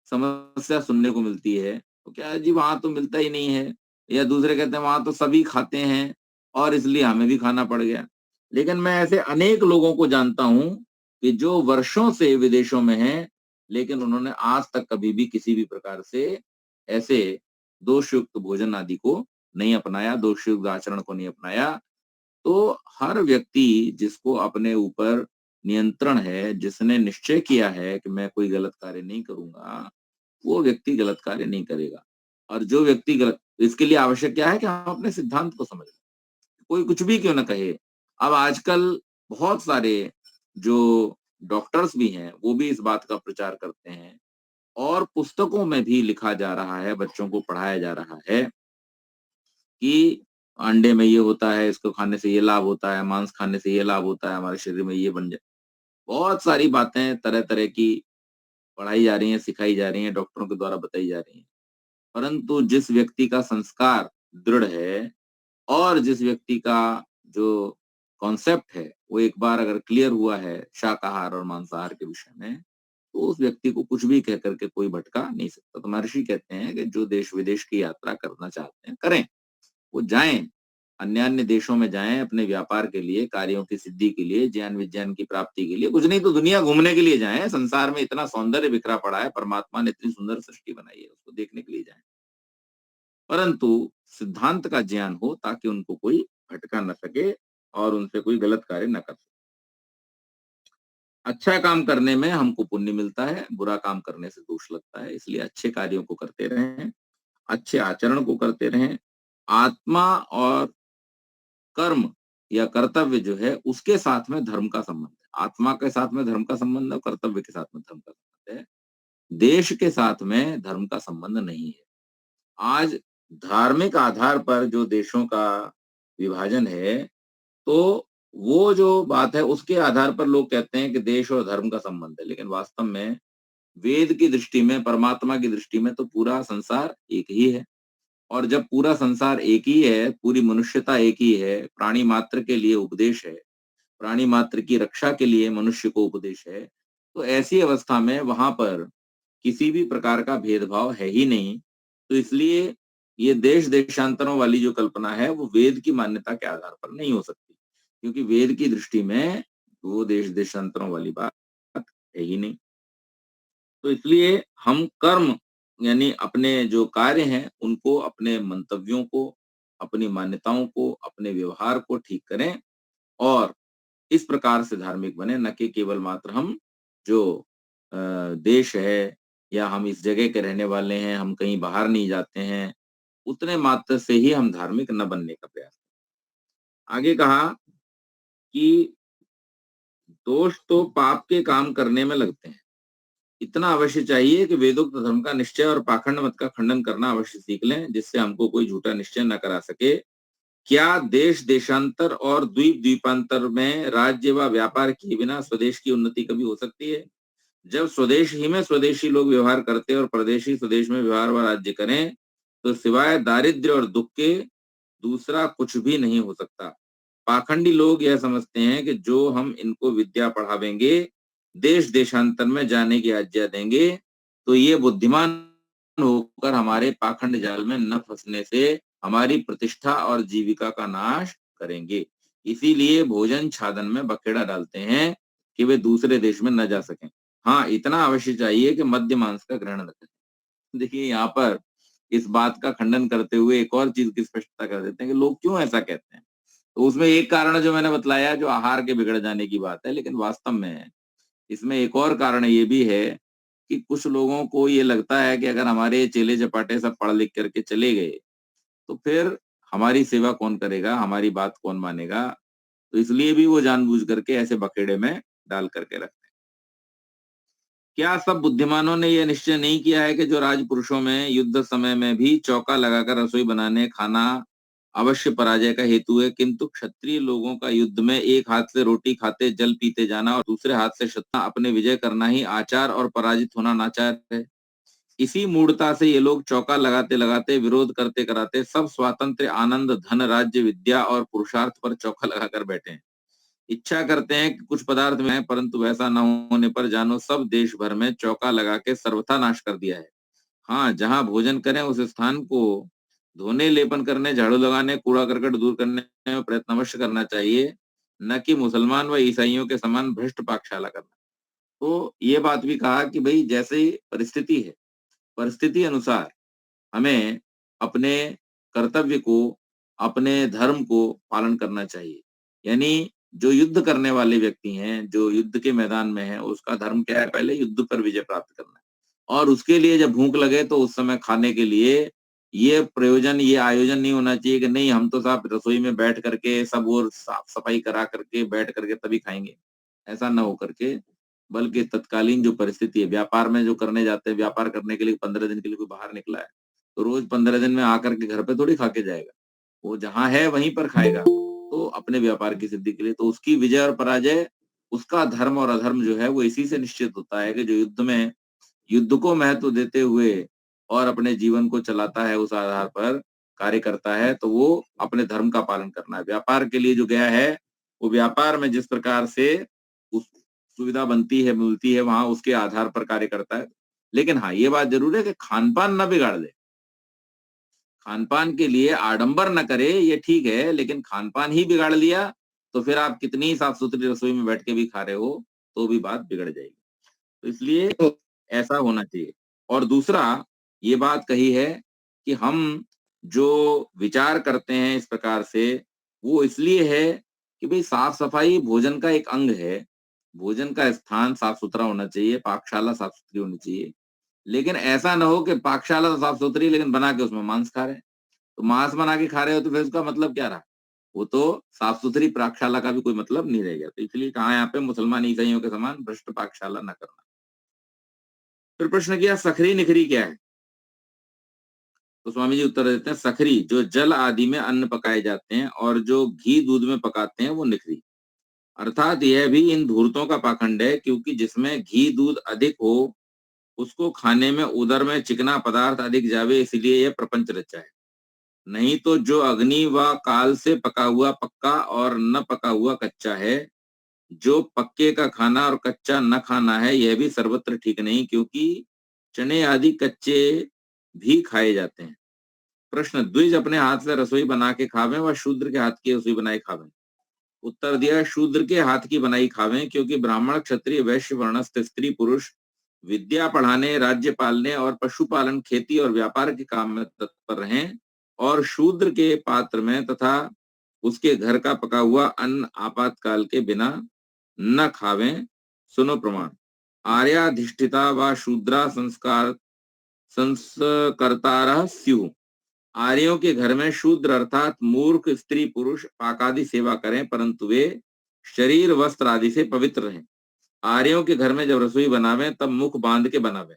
समस्या सुनने को मिलती है। तो क्या है जी, वहां तो मिलता ही नहीं है, या दूसरे कहते हैं वहां तो सभी खाते हैं और इसलिए हमें भी खाना पड़ गया। लेकिन मैं ऐसे अनेक लोगों को जानता हूं कि जो वर्षों से विदेशों में हैं, लेकिन उन्होंने आज तक कभी भी किसी भी प्रकार से ऐसे दोषयुक्त भोजन आदि को नहीं अपनाया, दोषयुक्त आचरण को नहीं अपनाया। तो हर व्यक्ति जिसको अपने ऊपर नियंत्रण है, जिसने निश्चय किया है कि मैं कोई गलत कार्य नहीं करूंगा, वो व्यक्ति गलत कार्य नहीं करेगा। और जो व्यक्ति गलत, इसके लिए आवश्यक क्या है कि हम अपने सिद्धांत को समझ लें। कोई कुछ भी क्यों ना कहे। अब आजकल बहुत सारे जो डॉक्टर्स भी हैं, वो भी इस बात का प्रचार करते हैं और पुस्तकों में भी लिखा जा रहा है, बच्चों को पढ़ाया जा रहा है कि अंडे में ये होता है, इसको खाने से ये लाभ होता है, मांस खाने से ये लाभ होता है, हमारे शरीर में ये बन जाए। बहुत सारी बातें तरह-तरह की पढ़ाई जा रही हैं, सिखाई जा रही हैं, डॉक्टरों के द्वारा बताई जा रही हैं। परंतु जिस व्यक्ति का संस्कार दृढ़ है और जिस व्यक्ति का जो कॉन्सेप्ट है, वो एक बार अगर क्लियर हुआ है शाकाहार और मांसाहार के विषय में, तो उस व्यक्ति को कुछ भी कह करके कोई भटका नहीं सकता। तो महर्षि कहते हैं कि जो देश-विदेश की यात्रा करना चाहते हैं, करें। वो जाएँ, अन्य-अन्य देशों में जाएँ अपने व्यापार के लिए, कार्यों की सिद्धि के लिए, ज्ञान-विज्ञान की प्राप्ति के लिए, कुछ नहीं तो दुनिया घूमने के लिए जाएँ। संसार में इतना सौंदर्य बिखरा पड़ा है, परमात्मा ने इतनी सुंदर सृष्टि बनाई है, उसको देखने के लिए जाएँ। परंतु सिद्धांत का ज्ञान हो ताकि उनको कोई भटका न सके और उनसे कोई गलत कार्य न कर सके। अच्छा काम करने में हमको पुण्य मिलता है, बुरा काम करने से दोष लगता है, इसलिए अच्छे कार्यों को करते रहें, अच्छे आचरण को करते रहें। आत्मा और कर्म या कर्तव्य जो है उसके साथ में धर्म का संबंध है। आत्मा के साथ में धर्म का संबंध है, कर्तव्य के साथ में धर्म का संबंध है। देश के साथ में धर्म का संबंध नहीं है। आज धार्मिक आधार पर जो देशों का विभाजन है, तो वो जो बात है उसके आधार पर लोग कहते हैं कि देश और धर्म का संबंध है। लेकिन वास्तव में वेद की दृष्टि में, परमात्मा की दृष्टि में तो पूरा संसार एक ही है। और जब पूरा संसार एक ही है, पूरी मनुष्यता एक ही है, प्राणी मात्र के लिए उपदेश है, प्राणी मात्र की रक्षा के लिए मनुष्य को उपदेश है, तो ऐसी अवस्था में वहां पर किसी भी प्रकार का भेदभाव है ही नहीं। तो इसलिए ये देश देशांतरों वाली जो कल्पना है वो वेद की मान्यता के आधार पर नहीं हो सकती, क्योंकि वेद की दृष्टि में वो देश देशांतरों वाली बात है ही नहीं। तो इसलिए हम कर्म यानी अपने जो कार्य हैं उनको, अपने मंतव्यों को, अपनी मान्यताओं को, अपने व्यवहार को ठीक करें और इस प्रकार से धार्मिक बने, न कि केवल मात्र हम जो देश है या हम इस जगह के रहने वाले हैं, हम कहीं बाहर नहीं जाते हैं, उतने मात्र से ही हम धार्मिक न बनने का प्रयास करें। आगे कहा कि दोष तो पाप के काम करने में लगते हैं। इतना अवश्य चाहिए कि वेदोक्त धर्म का निश्चय और पाखंड मत का खंडन करना अवश्य सीख लें, जिससे हमको कोई झूठा निश्चय न करा सके। क्या देश देशांतर और द्वीप द्वीपांतर में राज्य व व्यापार किए बिना स्वदेश की उन्नति कभी हो सकती है? जब स्वदेश ही में स्वदेशी लोग व्यवहार करते और प्रदेशी स्वदेश में व्यवहार व राज्य करें, तो सिवाय दारिद्र्य और दुख के दूसरा कुछ भी नहीं हो सकता। पाखंडी लोग यह समझते हैं कि जो हम इनको विद्या पढ़ावेंगे, देश देशांतर में जाने की आज्ञा देंगे, तो ये बुद्धिमान होकर हमारे पाखंड जाल में न फंसने से हमारी प्रतिष्ठा और जीविका का नाश करेंगे। इसीलिए भोजन छादन में बखेड़ा डालते हैं कि वे दूसरे देश में न जा सकें। हाँ, इतना अवश्य चाहिए कि मद्य मांस का ग्रहण न करें। देखिए यहाँ पर इस बात का खंडन करते हुए एक और चीज की स्पष्टता कर देते हैं कि लोग क्यों ऐसा कहते हैं। तो उसमें एक कारण जो मैंने बतलाया, जो आहार के बिगड़ जाने की बात है, लेकिन वास्तव में इसमें एक और कारण ये भी है कि कुछ लोगों को ये लगता है कि अगर हमारे चेले चपाटे सब पढ़ लिख करके चले गए, तो फिर हमारी सेवा कौन करेगा, हमारी बात कौन मानेगा। तो इसलिए भी वो जानबूझ करके ऐसे बखेड़े में डाल करके रखते हैं। क्या सब बुद्धिमानों ने यह निश्चय नहीं किया है कि जो राजपुरुषों में युद्ध समय में भी चौका लगाकर रसोई बनाने, खाना अवश्य पराजय का हेतु है, किंतु क्षत्रिय लोगों का युद्ध में एक हाथ से रोटी खाते जल पीते जाना और दूसरे हाथ से शत्रु अपने विजय करना ही आचार और पराजित होना नाचार है। इसी मूढ़ता से ये लोग चौका लगाते लगाते, विरोध करते कराते सब स्वातंत्र्य, आनंद, धन, राज्य, विद्या और पुरुषार्थ पर चौका लगाकर बैठे हैं। इच्छा करते हैं कि कुछ पदार्थ में है, परंतु वैसा न होने पर जानो सब देश भर में चौका लगा के सर्वथा नाश कर दिया है। हाँ, जहाँ भोजन करें उस स्थान को धोने, लेपन करने, झाड़ू लगाने, कूड़ा करकट दूर करने में प्रयत्न अवश्य करना चाहिए, न कि मुसलमान व ईसाइयों के समान भ्रष्ट पाकशाला करना। तो ये बात भी कहा कि भाई जैसे परिस्थिति है, परिस्थिति अनुसार हमें अपने कर्तव्य को, अपने धर्म को पालन करना चाहिए। यानी जो युद्ध करने वाले व्यक्ति हैं, जो युद्ध के मैदान में हैं, उसका धर्म क्या है? पहले युद्ध पर विजय प्राप्त करना है। और उसके लिए जब भूख लगे तो उस समय खाने के लिए ये प्रयोजन, ये आयोजन नहीं होना चाहिए कि नहीं हम तो साहब रसोई में बैठ करके सब और साफ-सफाई करा करके बैठ करके तभी खाएँगे। ऐसा ना हो करके, बल्कि तत्कालीन जो परिस्थिति है, व्यापार में जो करने जाते हैं, व्यापार करने के लिए 15 दिन के लिए कोई बाहर निकला है, तो रोज 15 दिन में आकर के घर पे थोड़ी खा के जाएगा। वो जहाँ है वहीं पर खाएगा। तो अपने व्यापार की सिद्धि के लिए तो उसकी विजय और पराजय, उसका धर्म और अधर्म जो है वो इसी से निश्चित होता है कि जो युद्ध में युद्ध को महत्व देते हुए और अपने जीवन को चलाता है, उस आधार पर कार्य करता है, तो वो अपने धर्म का पालन करना है। व्यापार के लिए जो गया है, वो व्यापार में जिस प्रकार से उस सुविधा बनती है, मिलती है, वहाँ उसके आधार पर कार्य करता है। लेकिन हाँ, ये बात ज़रूर है कि खान-पान ना बिगाड़ दे। खान-पान के लिए आडंबर ना करे, ये ठीक है, लेकिन खान-पान ही बिगाड़ लिया, तो फिर आप कितनी ही साफ-सुथरी रसोई में बैठ के भी खा रहे हो, तो भी बात बिगड़ जाएगी। तो इसलिए ऐसा होना चाहिए। और दूसरा ये बात कही है कि हम जो विचार करते हैं इस प्रकार से, वो इसलिए है कि भई साफ-सफाई भोजन का एक अंग है। भोजन का स्थान साफ-सुथरा होना चाहिए, पाकशाला साफ-सुथरी होनी चाहिए। लेकिन ऐसा ना हो कि पाकशाला तो साफ-सुथरी लेकिन बना के उसमें मांस खा रहे हैं। तो मांस बना के खा रहे हो तो फिर उसका मतलब क्या रहा? वो तो साफ-सुथरी पाकशाला का भी कोई मतलब नहीं रह गया। तो इसलिए कहा यहाँ पे मुसलमान ईसाइयों के समान भ्रष्ट पाकशाला ना करना। फिर प्रश्न किया सखरी-निखरी क्या है? तो स्वामी जी उत्तर देते हैं सखरी जो जल आदि में अन्न पकाए जाते हैं और जो घी दूध में पकाते हैं वो निखरी। अर्थात यह भी इन धूर्तों का पाखंड है क्योंकि जिसमें घी दूध अधिक हो उसको खाने में उदर में चिकना पदार्थ अधिक जावे इसलिए यह प्रपंच रचा है। नहीं तो जो अग्नि व काल से पका हुआ पक्का और न पका हुआ कच्चा है, जो पक्के का खाना और कच्चा न खाना है यह भी सर्वत्र ठीक नहीं क्योंकि चने आदि कच्चे भी खाए जाते हैं। प्रश्न द्विज अपने हाथ से रसोई बना के खावें व शूद्र के हाथ की रसोई बनाई खावें। उत्तर दिया शूद्र के हाथ की बनाई खावें क्योंकि ब्राह्मण क्षत्रिय वैश्य वर्णस्थ स्त्री पुरुष विद्या पढ़ाने राज्य पालने और पशुपालन खेती और व्यापार के काम में तत्पर रहें और शूद्र के पात्र में तथा उसके घर का पका हुआ अन्न आपातकाल के बिना न खावें। सुनो प्रमाण आर्याधिष्ठिता व शूद्रा संस्कार संस्कर्तारः स्युः। आर्यों के घर में शूद्र अर्थात मूर्ख स्त्री पुरुष पाकादि सेवा करें परंतु वे शरीर वस्त्र आदि से पवित्र रहें। आर्यों के घर में जब रसोई बनावें तब मुख बांध के बनावें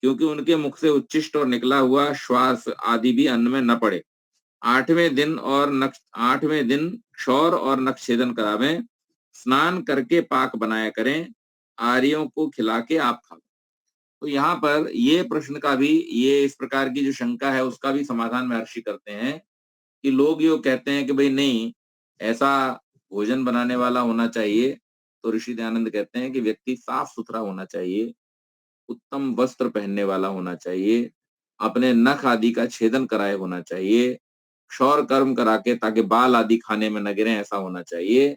क्योंकि उनके मुख से उच्छिष्ट और निकला हुआ श्वास आदि भी अन्न में न पड़े। आठवें दिन क्षौर और नखछेदन करावें। स्नान करके पाक बनाया करें। आर्यों को खिला के आप खाओ। तो यहाँ पर ये प्रश्न का भी ये इस प्रकार की जो शंका है उसका भी समाधान महर्षि करते हैं कि लोग यो कहते हैं कि भाई नहीं ऐसा भोजन बनाने वाला होना चाहिए। तो ऋषि दयानंद कहते हैं कि व्यक्ति साफ सुथरा होना चाहिए, उत्तम वस्त्र पहनने वाला होना चाहिए, अपने नख आदि का छेदन कराए होना चाहिए, क्षौर कर्म करा के ताकि बाल आदि खाने में न गिरे ऐसा होना चाहिए,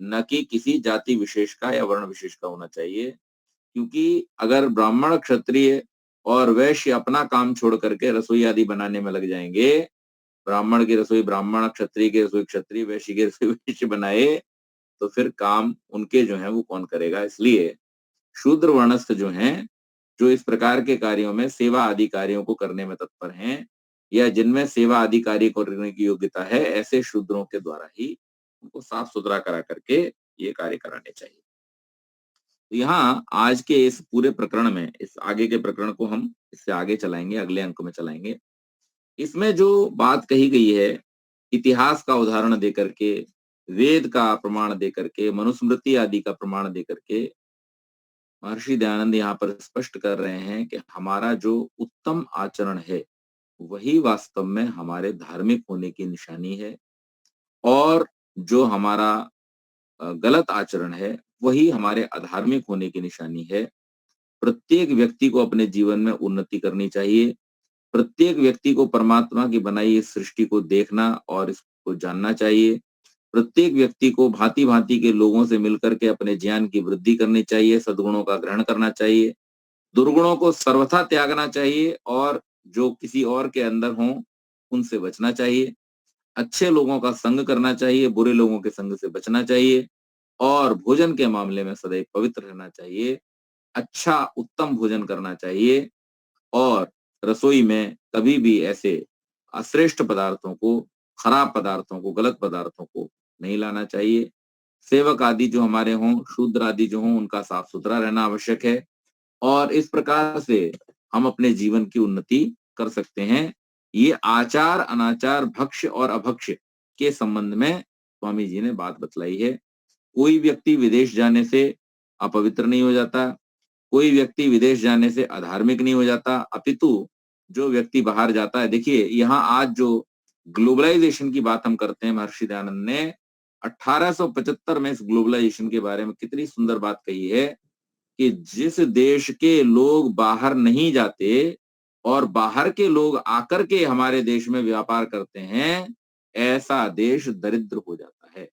न कि किसी जाति विशेष का या वर्ण विशेष का होना चाहिए। क्योंकि अगर ब्राह्मण क्षत्रिय और वैश्य अपना काम छोड़ करके रसोई आदि बनाने में लग जाएंगे, ब्राह्मण की रसोई ब्राह्मण, क्षत्रिय की रसोई क्षत्रिय, वैश्य की रसोई वैश्य बनाए, तो फिर काम उनके जो है वो कौन करेगा। इसलिए शूद्र वर्णस्थ जो हैं, जो इस प्रकार के कार्यों में सेवा आदि कार्यों को करने में तत्पर हैं या जिनमें सेवा आदि कार्य करने की योग्यता है, ऐसे शूद्रों के द्वारा ही उनको साफ सुथरा करा करके ये कार्य कराने चाहिए। तो यहाँ आज के इस पूरे प्रकरण में इस आगे के प्रकरण को हम इससे आगे चलाएंगे, अगले अंक में चलाएंगे। इसमें जो बात कही गई है इतिहास का उदाहरण दे करके, वेद का प्रमाण दे करके, मनुस्मृति आदि का प्रमाण दे करके महर्षि दयानंद यहाँ पर स्पष्ट कर रहे हैं कि हमारा जो उत्तम आचरण है वही वास्तव में हमारे धार्मिक होने की निशानी है, और जो हमारा गलत आचरण है वही हमारे अधार्मिक होने की निशानी है। प्रत्येक व्यक्ति को अपने जीवन में उन्नति करनी चाहिए। प्रत्येक व्यक्ति को परमात्मा की बनाई इस सृष्टि को देखना और इसको जानना चाहिए। प्रत्येक व्यक्ति को भांति-भांति के लोगों से मिलकर के अपने ज्ञान की वृद्धि करनी चाहिए, सद्गुणों का ग्रहण करना चाहिए, दुर्गुणों को सर्वथा त्यागना चाहिए और जो किसी और के अंदर हों उनसे बचना चाहिए। अच्छे लोगों का संग करना चाहिए, बुरे लोगों के संग से बचना चाहिए, और भोजन के मामले में सदैव पवित्र रहना चाहिए। अच्छा उत्तम भोजन करना चाहिए, और रसोई में कभी भी ऐसे अश्रेष्ठ पदार्थों को, खराब पदार्थों को, गलत पदार्थों को नहीं लाना चाहिए। सेवक आदि जो हमारे हों, शूद्र आदि जो हों, उनका साफ सुथरा रहना आवश्यक है, और इस प्रकार से हम अपने जीवन की उन्नति कर सकते हैं। ये आचार अनाचार, भक्ष्य और अभक्ष्य के संबंध में स्वामी जी ने बात बतलाई है। कोई व्यक्ति विदेश जाने से अपवित्र नहीं हो जाता, कोई व्यक्ति विदेश जाने से अधार्मिक नहीं हो जाता, अपितु जो व्यक्ति बाहर जाता है, देखिए यहाँ आज जो ग्लोबलाइजेशन की बात हम करते हैं, महर्षि दयानंद ने 1875 में इस ग्लोबलाइजेशन के बारे में कितनी सुंदर बात कही है कि जिस देश के लोग बाहर नहीं जाते और बाहर के लोग आकर के हमारे देश में व्यापार करते हैं, ऐसा देश दरिद्र हो जाता है।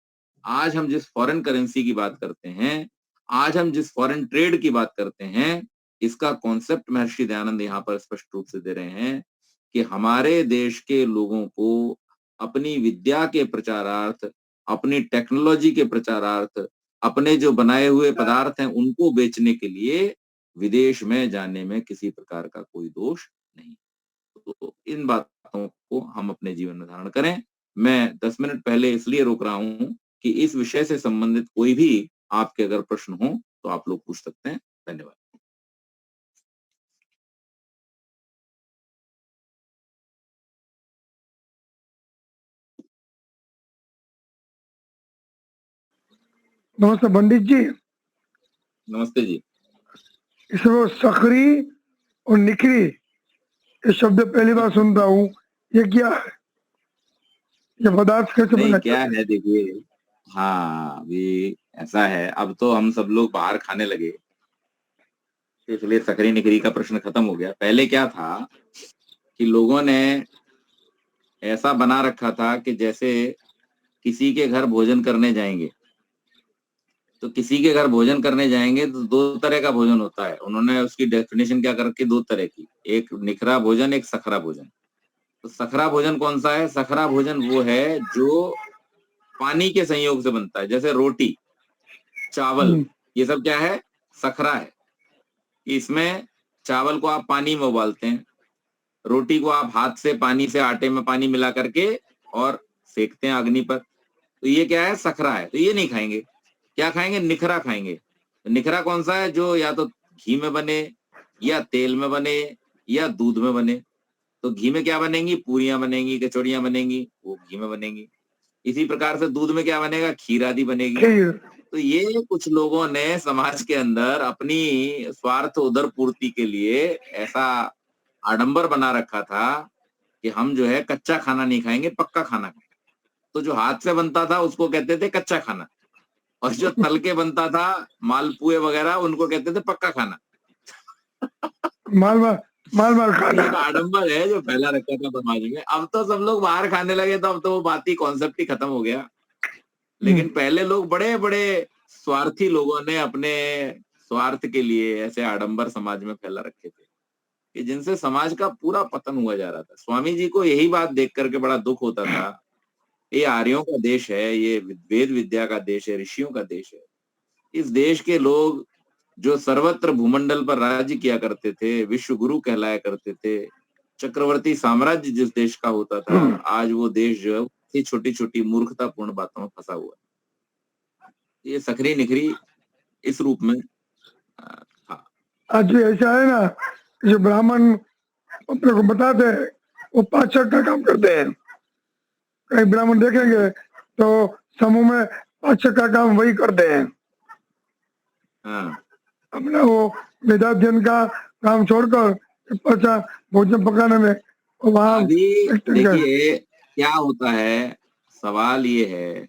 आज हम जिस फॉरेन करेंसी की बात करते हैं, आज हम जिस फॉरेन ट्रेड की बात करते हैं, इसका कॉन्सेप्ट महर्षि दयानंद यहाँ पर स्पष्ट रूप से दे रहे हैं कि हमारे देश के लोगों को अपनी विद्या के प्रचारार्थ, अपनी टेक्नोलॉजी के प्रचारार्थ, अपने जो बनाए हुए पदार्थ हैं उनको बेचने के लिए विदेश में जाने में किसी प्रकार का कोई दोष नहीं। तो इन बातों को हम अपने जीवन में धारण करें। मैं 10 मिनट पहले इसलिए रोक रहा हूँ कि इस विषय से संबंधित कोई भी आपके अगर प्रश्न हो तो आप लोग पूछ सकते हैं। धन्यवाद। नमस्ते पंडित जी। नमस्ते जी। इसमें सकरी और निकरी ये शब्द पहली बार सुनता हूँ, ये क्या है? ये पदार्थ कैसे नहीं बना? क्या है, देखिए, हाँ अभी ऐसा है, अब तो हम सब लोग बाहर खाने लगे, इसलिए सकरी निकरी का प्रश्न खत्म हो गया। पहले क्या था कि लोगों ने ऐसा बना रखा था कि जैसे किसी के घर भोजन करने जाएंगे, तो किसी के घर भोजन करने जाएंगे तो 2 तरह का भोजन होता है। उन्होंने उसकी डेफिनेशन क्या कर रखी, 2 तरह की, एक निखरा भोजन, एक सखरा भोजन। तो सखरा भोजन कौन सा है? सखरा भोजन वो है जो पानी के संयोग से बनता है, जैसे रोटी, चावल, ये सब क्या है? सखरा है। इसमें चावल को आप पानी में उबालते हैं, रोटी को आप हाथ से पानी से, आटे में पानी मिला करके और सेकते हैं अग्नि पर, तो ये क्या है? सखरा है। तो ये नहीं खाएंगे। क्या खाएंगे? निखरा खाएंगे। तो निखरा कौन सा है? जो या तो घी में बने, या तेल में बने, या दूध में बने। तो घी में क्या बनेंगी? पूरियां बनेंगी, कचौड़ियां बनेंगी, वो घी में बनेंगी। इसी प्रकार से दूध में क्या बनेगा? खीर आदि बनेगी। तो ये कुछ लोगों ने समाज के अंदर अपनी स्वार्थ उदर पूर्ति के लिए ऐसा आडंबर बना रखा था कि हम जो है कच्चा खाना नहीं खाएंगे, पक्का खाना खाएंगे। तो जो हाथ से बनता था उसको कहते थे कच्चा खाना, और जो तल के बनता था, मालपुए वगैरह, उनको कहते थे पक्का खाना। माल खाना। एक आडंबर है जो फैला रखा था समाज में। अब तो सब लोग बाहर खाने लगे, तो अब तो वो बात ही, कॉन्सेप्ट ही खत्म हो गया। लेकिन पहले लोग, बड़े बड़े स्वार्थी लोगों ने अपने स्वार्थ के लिए ऐसे आडंबर समाज में फैला रखे थे कि जिनसे समाज का पूरा पतन हुआ जा रहा था। स्वामी जी को यही बात देख करके बड़ा दुख होता था। ये आर्यों का देश है, ये वेद विद्या का देश है, ऋषियों का देश है। इस देश के लोग जो सर्वत्र भूमंडल पर राज्य किया करते थे, विश्व गुरु कहलाया करते थे, चक्रवर्ती साम्राज्य जिस देश का होता था, आज वो देश जो है छोटी छोटी मूर्खतापूर्ण बातों में फंसा हुआ है। ये सकरी निखरी इस रूप में था। आज भी ऐसा है ना, जो ब्राह्मण अपने को बताते हैं वो 5 का काम करते हैं, कई ब्राह्मण देखेंगे तो समूह में पक्ष का काम वही करते हैं, हाँ अपना वो वेदाध्ययन का काम छोड़कर पचा भोजन पकाने में वहाँ अभी एक्टिंग कर। देखिए क्या होता है, सवाल ये है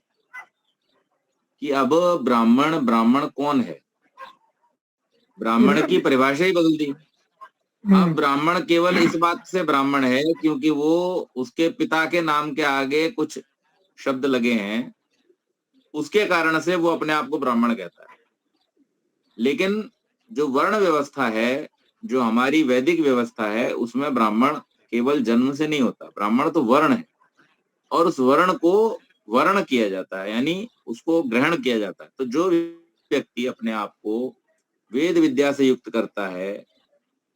कि अब ब्राह्मण ब्राह्मण कौन है? ब्राह्मण की परिभाषा ही बदल दी। अब ब्राह्मण केवल इस बात से ब्राह्मण है क्योंकि वो उसके पिता के नाम के आगे कुछ शब्द लगे हैं, उसके कारण से वो अपने आप को ब्राह्मण कहता है। लेकिन जो वर्ण व्यवस्था है, जो हमारी वैदिक व्यवस्था है, उसमें ब्राह्मण केवल जन्म से नहीं होता, ब्राह्मण तो वर्ण है और उस वर्ण को वर्ण किया जाता है, यानी उसको ग्रहण किया जाता है। तो जो व्यक्ति अपने आप को वेद विद्या से युक्त करता है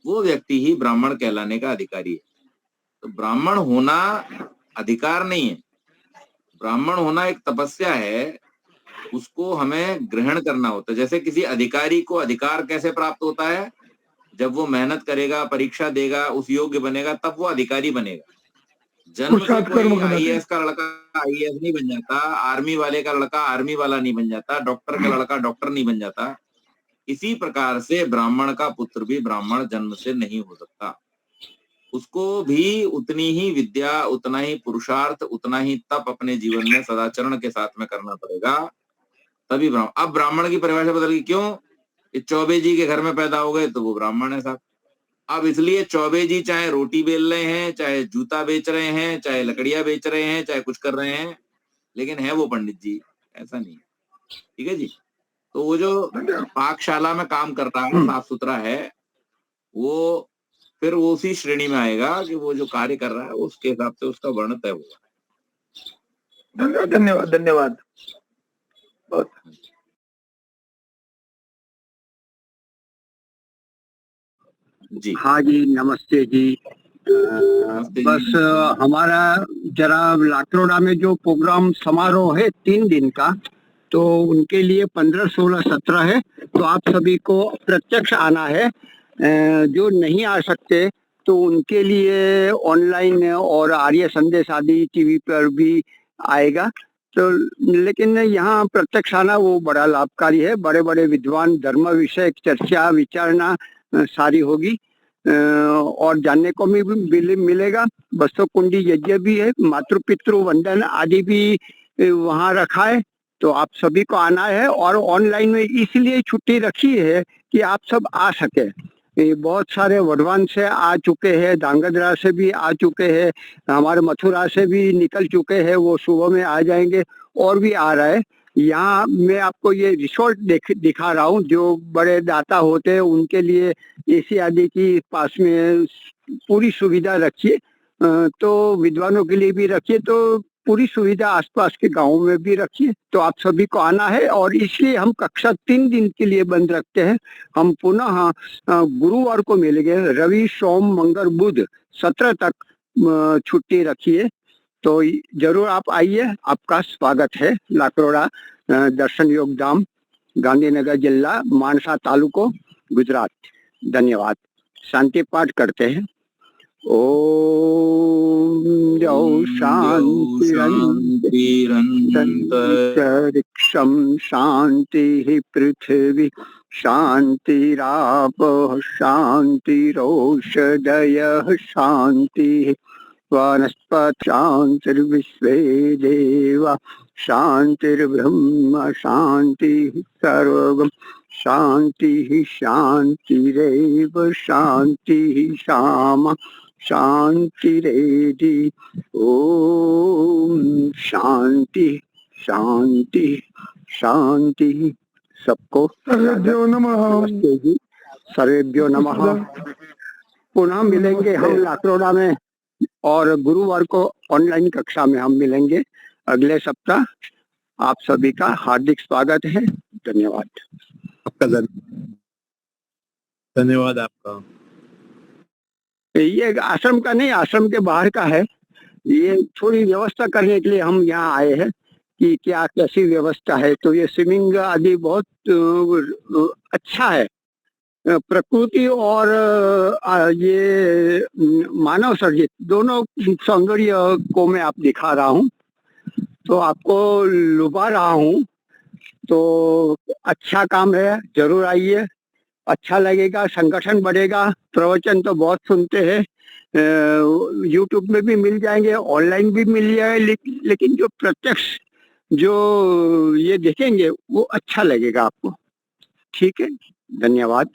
वो व्यक्ति ही ब्राह्मण कहलाने का अधिकारी है। तो ब्राह्मण होना अधिकार नहीं है, ब्राह्मण होना एक तपस्या है, उसको हमें ग्रहण करना होता है। जैसे किसी अधिकारी को अधिकार कैसे प्राप्त होता है? जब वो मेहनत करेगा, परीक्षा देगा, उस योग्य बनेगा, तब वो अधिकारी बनेगा। जन्म से कोई आईएएस का लड़का आईएएस नहीं बन जाता, आर्मी वाले का लड़का आर्मी वाला नहीं बन जाता, डॉक्टर का लड़का डॉक्टर नहीं बन जाता। इसी प्रकार से ब्राह्मण का पुत्र भी ब्राह्मण जन्म से नहीं हो सकता, उसको भी उतनी ही विद्या, उतना ही पुरुषार्थ, उतना ही तप अपने जीवन में सदाचरण के साथ में करना पड़ेगा, तभी ब्राह्मण। अब ब्राह्मण की परिभाषा बदल गई, क्यों? कि चौबे जी के घर में पैदा हो गए तो वो ब्राह्मण है साहब। अब इसलिए चौबे जी चाहे रोटी बेल रहे हैं, चाहे जूता बेच रहे हैं, चाहे लकड़ियां बेच रहे हैं, चाहे कुछ कर रहे हैं, लेकिन है वो पंडित जी, ऐसा नहीं है। ठीक है जी। तो वो जो पाकशाला में काम कर रहा है, साफ सुथरा है, वो फिर वो उसी श्रेणी में आएगा कि वो जो कार्य कर रहा है उसके हिसाब से उसका वर्ण तय होगा। धन्यवाद धन्यवाद बहुत। जी हाँ जी, नमस्ते जी। नमस्ते बस जी। हमारा जरा लाकरोड़ा में जो प्रोग्राम समारोह है 3 दिन का, तो उनके लिए 15, 16, 17 है, तो आप सभी को प्रत्यक्ष आना है। जो नहीं आ सकते तो उनके लिए ऑनलाइन और आर्य संदेश आदि टीवी पर भी आएगा। तो लेकिन यहाँ प्रत्यक्ष आना वो बड़ा लाभकारी है। बड़े बड़े विद्वान धर्म विषय चर्चा विचारणा सारी होगी और जानने को भी मिलेगा। बसो कुंडी यज्ञ भी है, मातृ पितृ वंदन आदि भी वहाँ रखा है, तो आप सभी को आना है। और ऑनलाइन में इसलिए छुट्टी रखी है कि आप सब आ सके। बहुत सारे वडवान से आ चुके हैं, धांगध्रा से भी आ चुके हैं, हमारे मथुरा से भी निकल चुके हैं, वो सुबह में आ जाएंगे और भी आ रहा है। यहाँ मैं आपको ये रिसोर्ट दिखा रहा हूँ। जो बड़े दाता होते हैं उनके लिए एसी आदि की पास में पूरी सुविधा रखिए, तो विद्वानों के लिए भी रखिए, तो पूरी सुविधा आसपास के गांवों में भी रखिए। तो आप सभी को आना है और इसलिए हम कक्षा 3 दिन के लिए बंद रखते हैं। हम पुनः गुरुवार को मिलेंगे, रवि सोम मंगल बुध 17 तक छुट्टी रखिए। तो जरूर आप आइए, आपका स्वागत है। लाकरोड़ा दर्शन योग धाम, गांधीनगर जिला, मानसा तालुको, गुजरात। धन्यवाद। शांति पाठ करते हैं। ओम जौ शांतिरंतरिक्षं शांति पृथ्वी शांतिरापः शांतिरौषधयः शांति वनस्पत शांतिर्विश्वे देवा शांतिर्ब्रह्म शांति सर्वगम शांति शांतिरेव शांति शामा शांतिरेधि। ओम शांति शांति शांति। सबको सर्वेभ्यो नमः। सर्वेभ्यो नमः। पुनः मिलेंगे हम लाकरोड़ा में और गुरुवार को ऑनलाइन कक्षा में हम मिलेंगे अगले सप्ताह। आप सभी का हार्दिक स्वागत है। धन्यवाद। आपका धन्यवाद आपका। ये आश्रम का नहीं, आश्रम के बाहर का है। ये थोड़ी व्यवस्था करने के लिए हम यहाँ आए हैं कि क्या कैसी व्यवस्था है। तो ये स्विमिंग आदि बहुत अच्छा है। प्रकृति और ये मानव सर्जित दोनों सौंदर्य को मैं आप दिखा रहा हूँ। तो आपको लुभा रहा हूँ, तो अच्छा काम है, जरूर आइए, अच्छा लगेगा, संगठन बढ़ेगा। प्रवचन तो बहुत सुनते हैं, यूट्यूब में भी मिल जाएंगे, ऑनलाइन भी मिल जाएंगे, लेकिन जो प्रत्यक्ष जो ये देखेंगे वो अच्छा लगेगा आपको। ठीक है, धन्यवाद।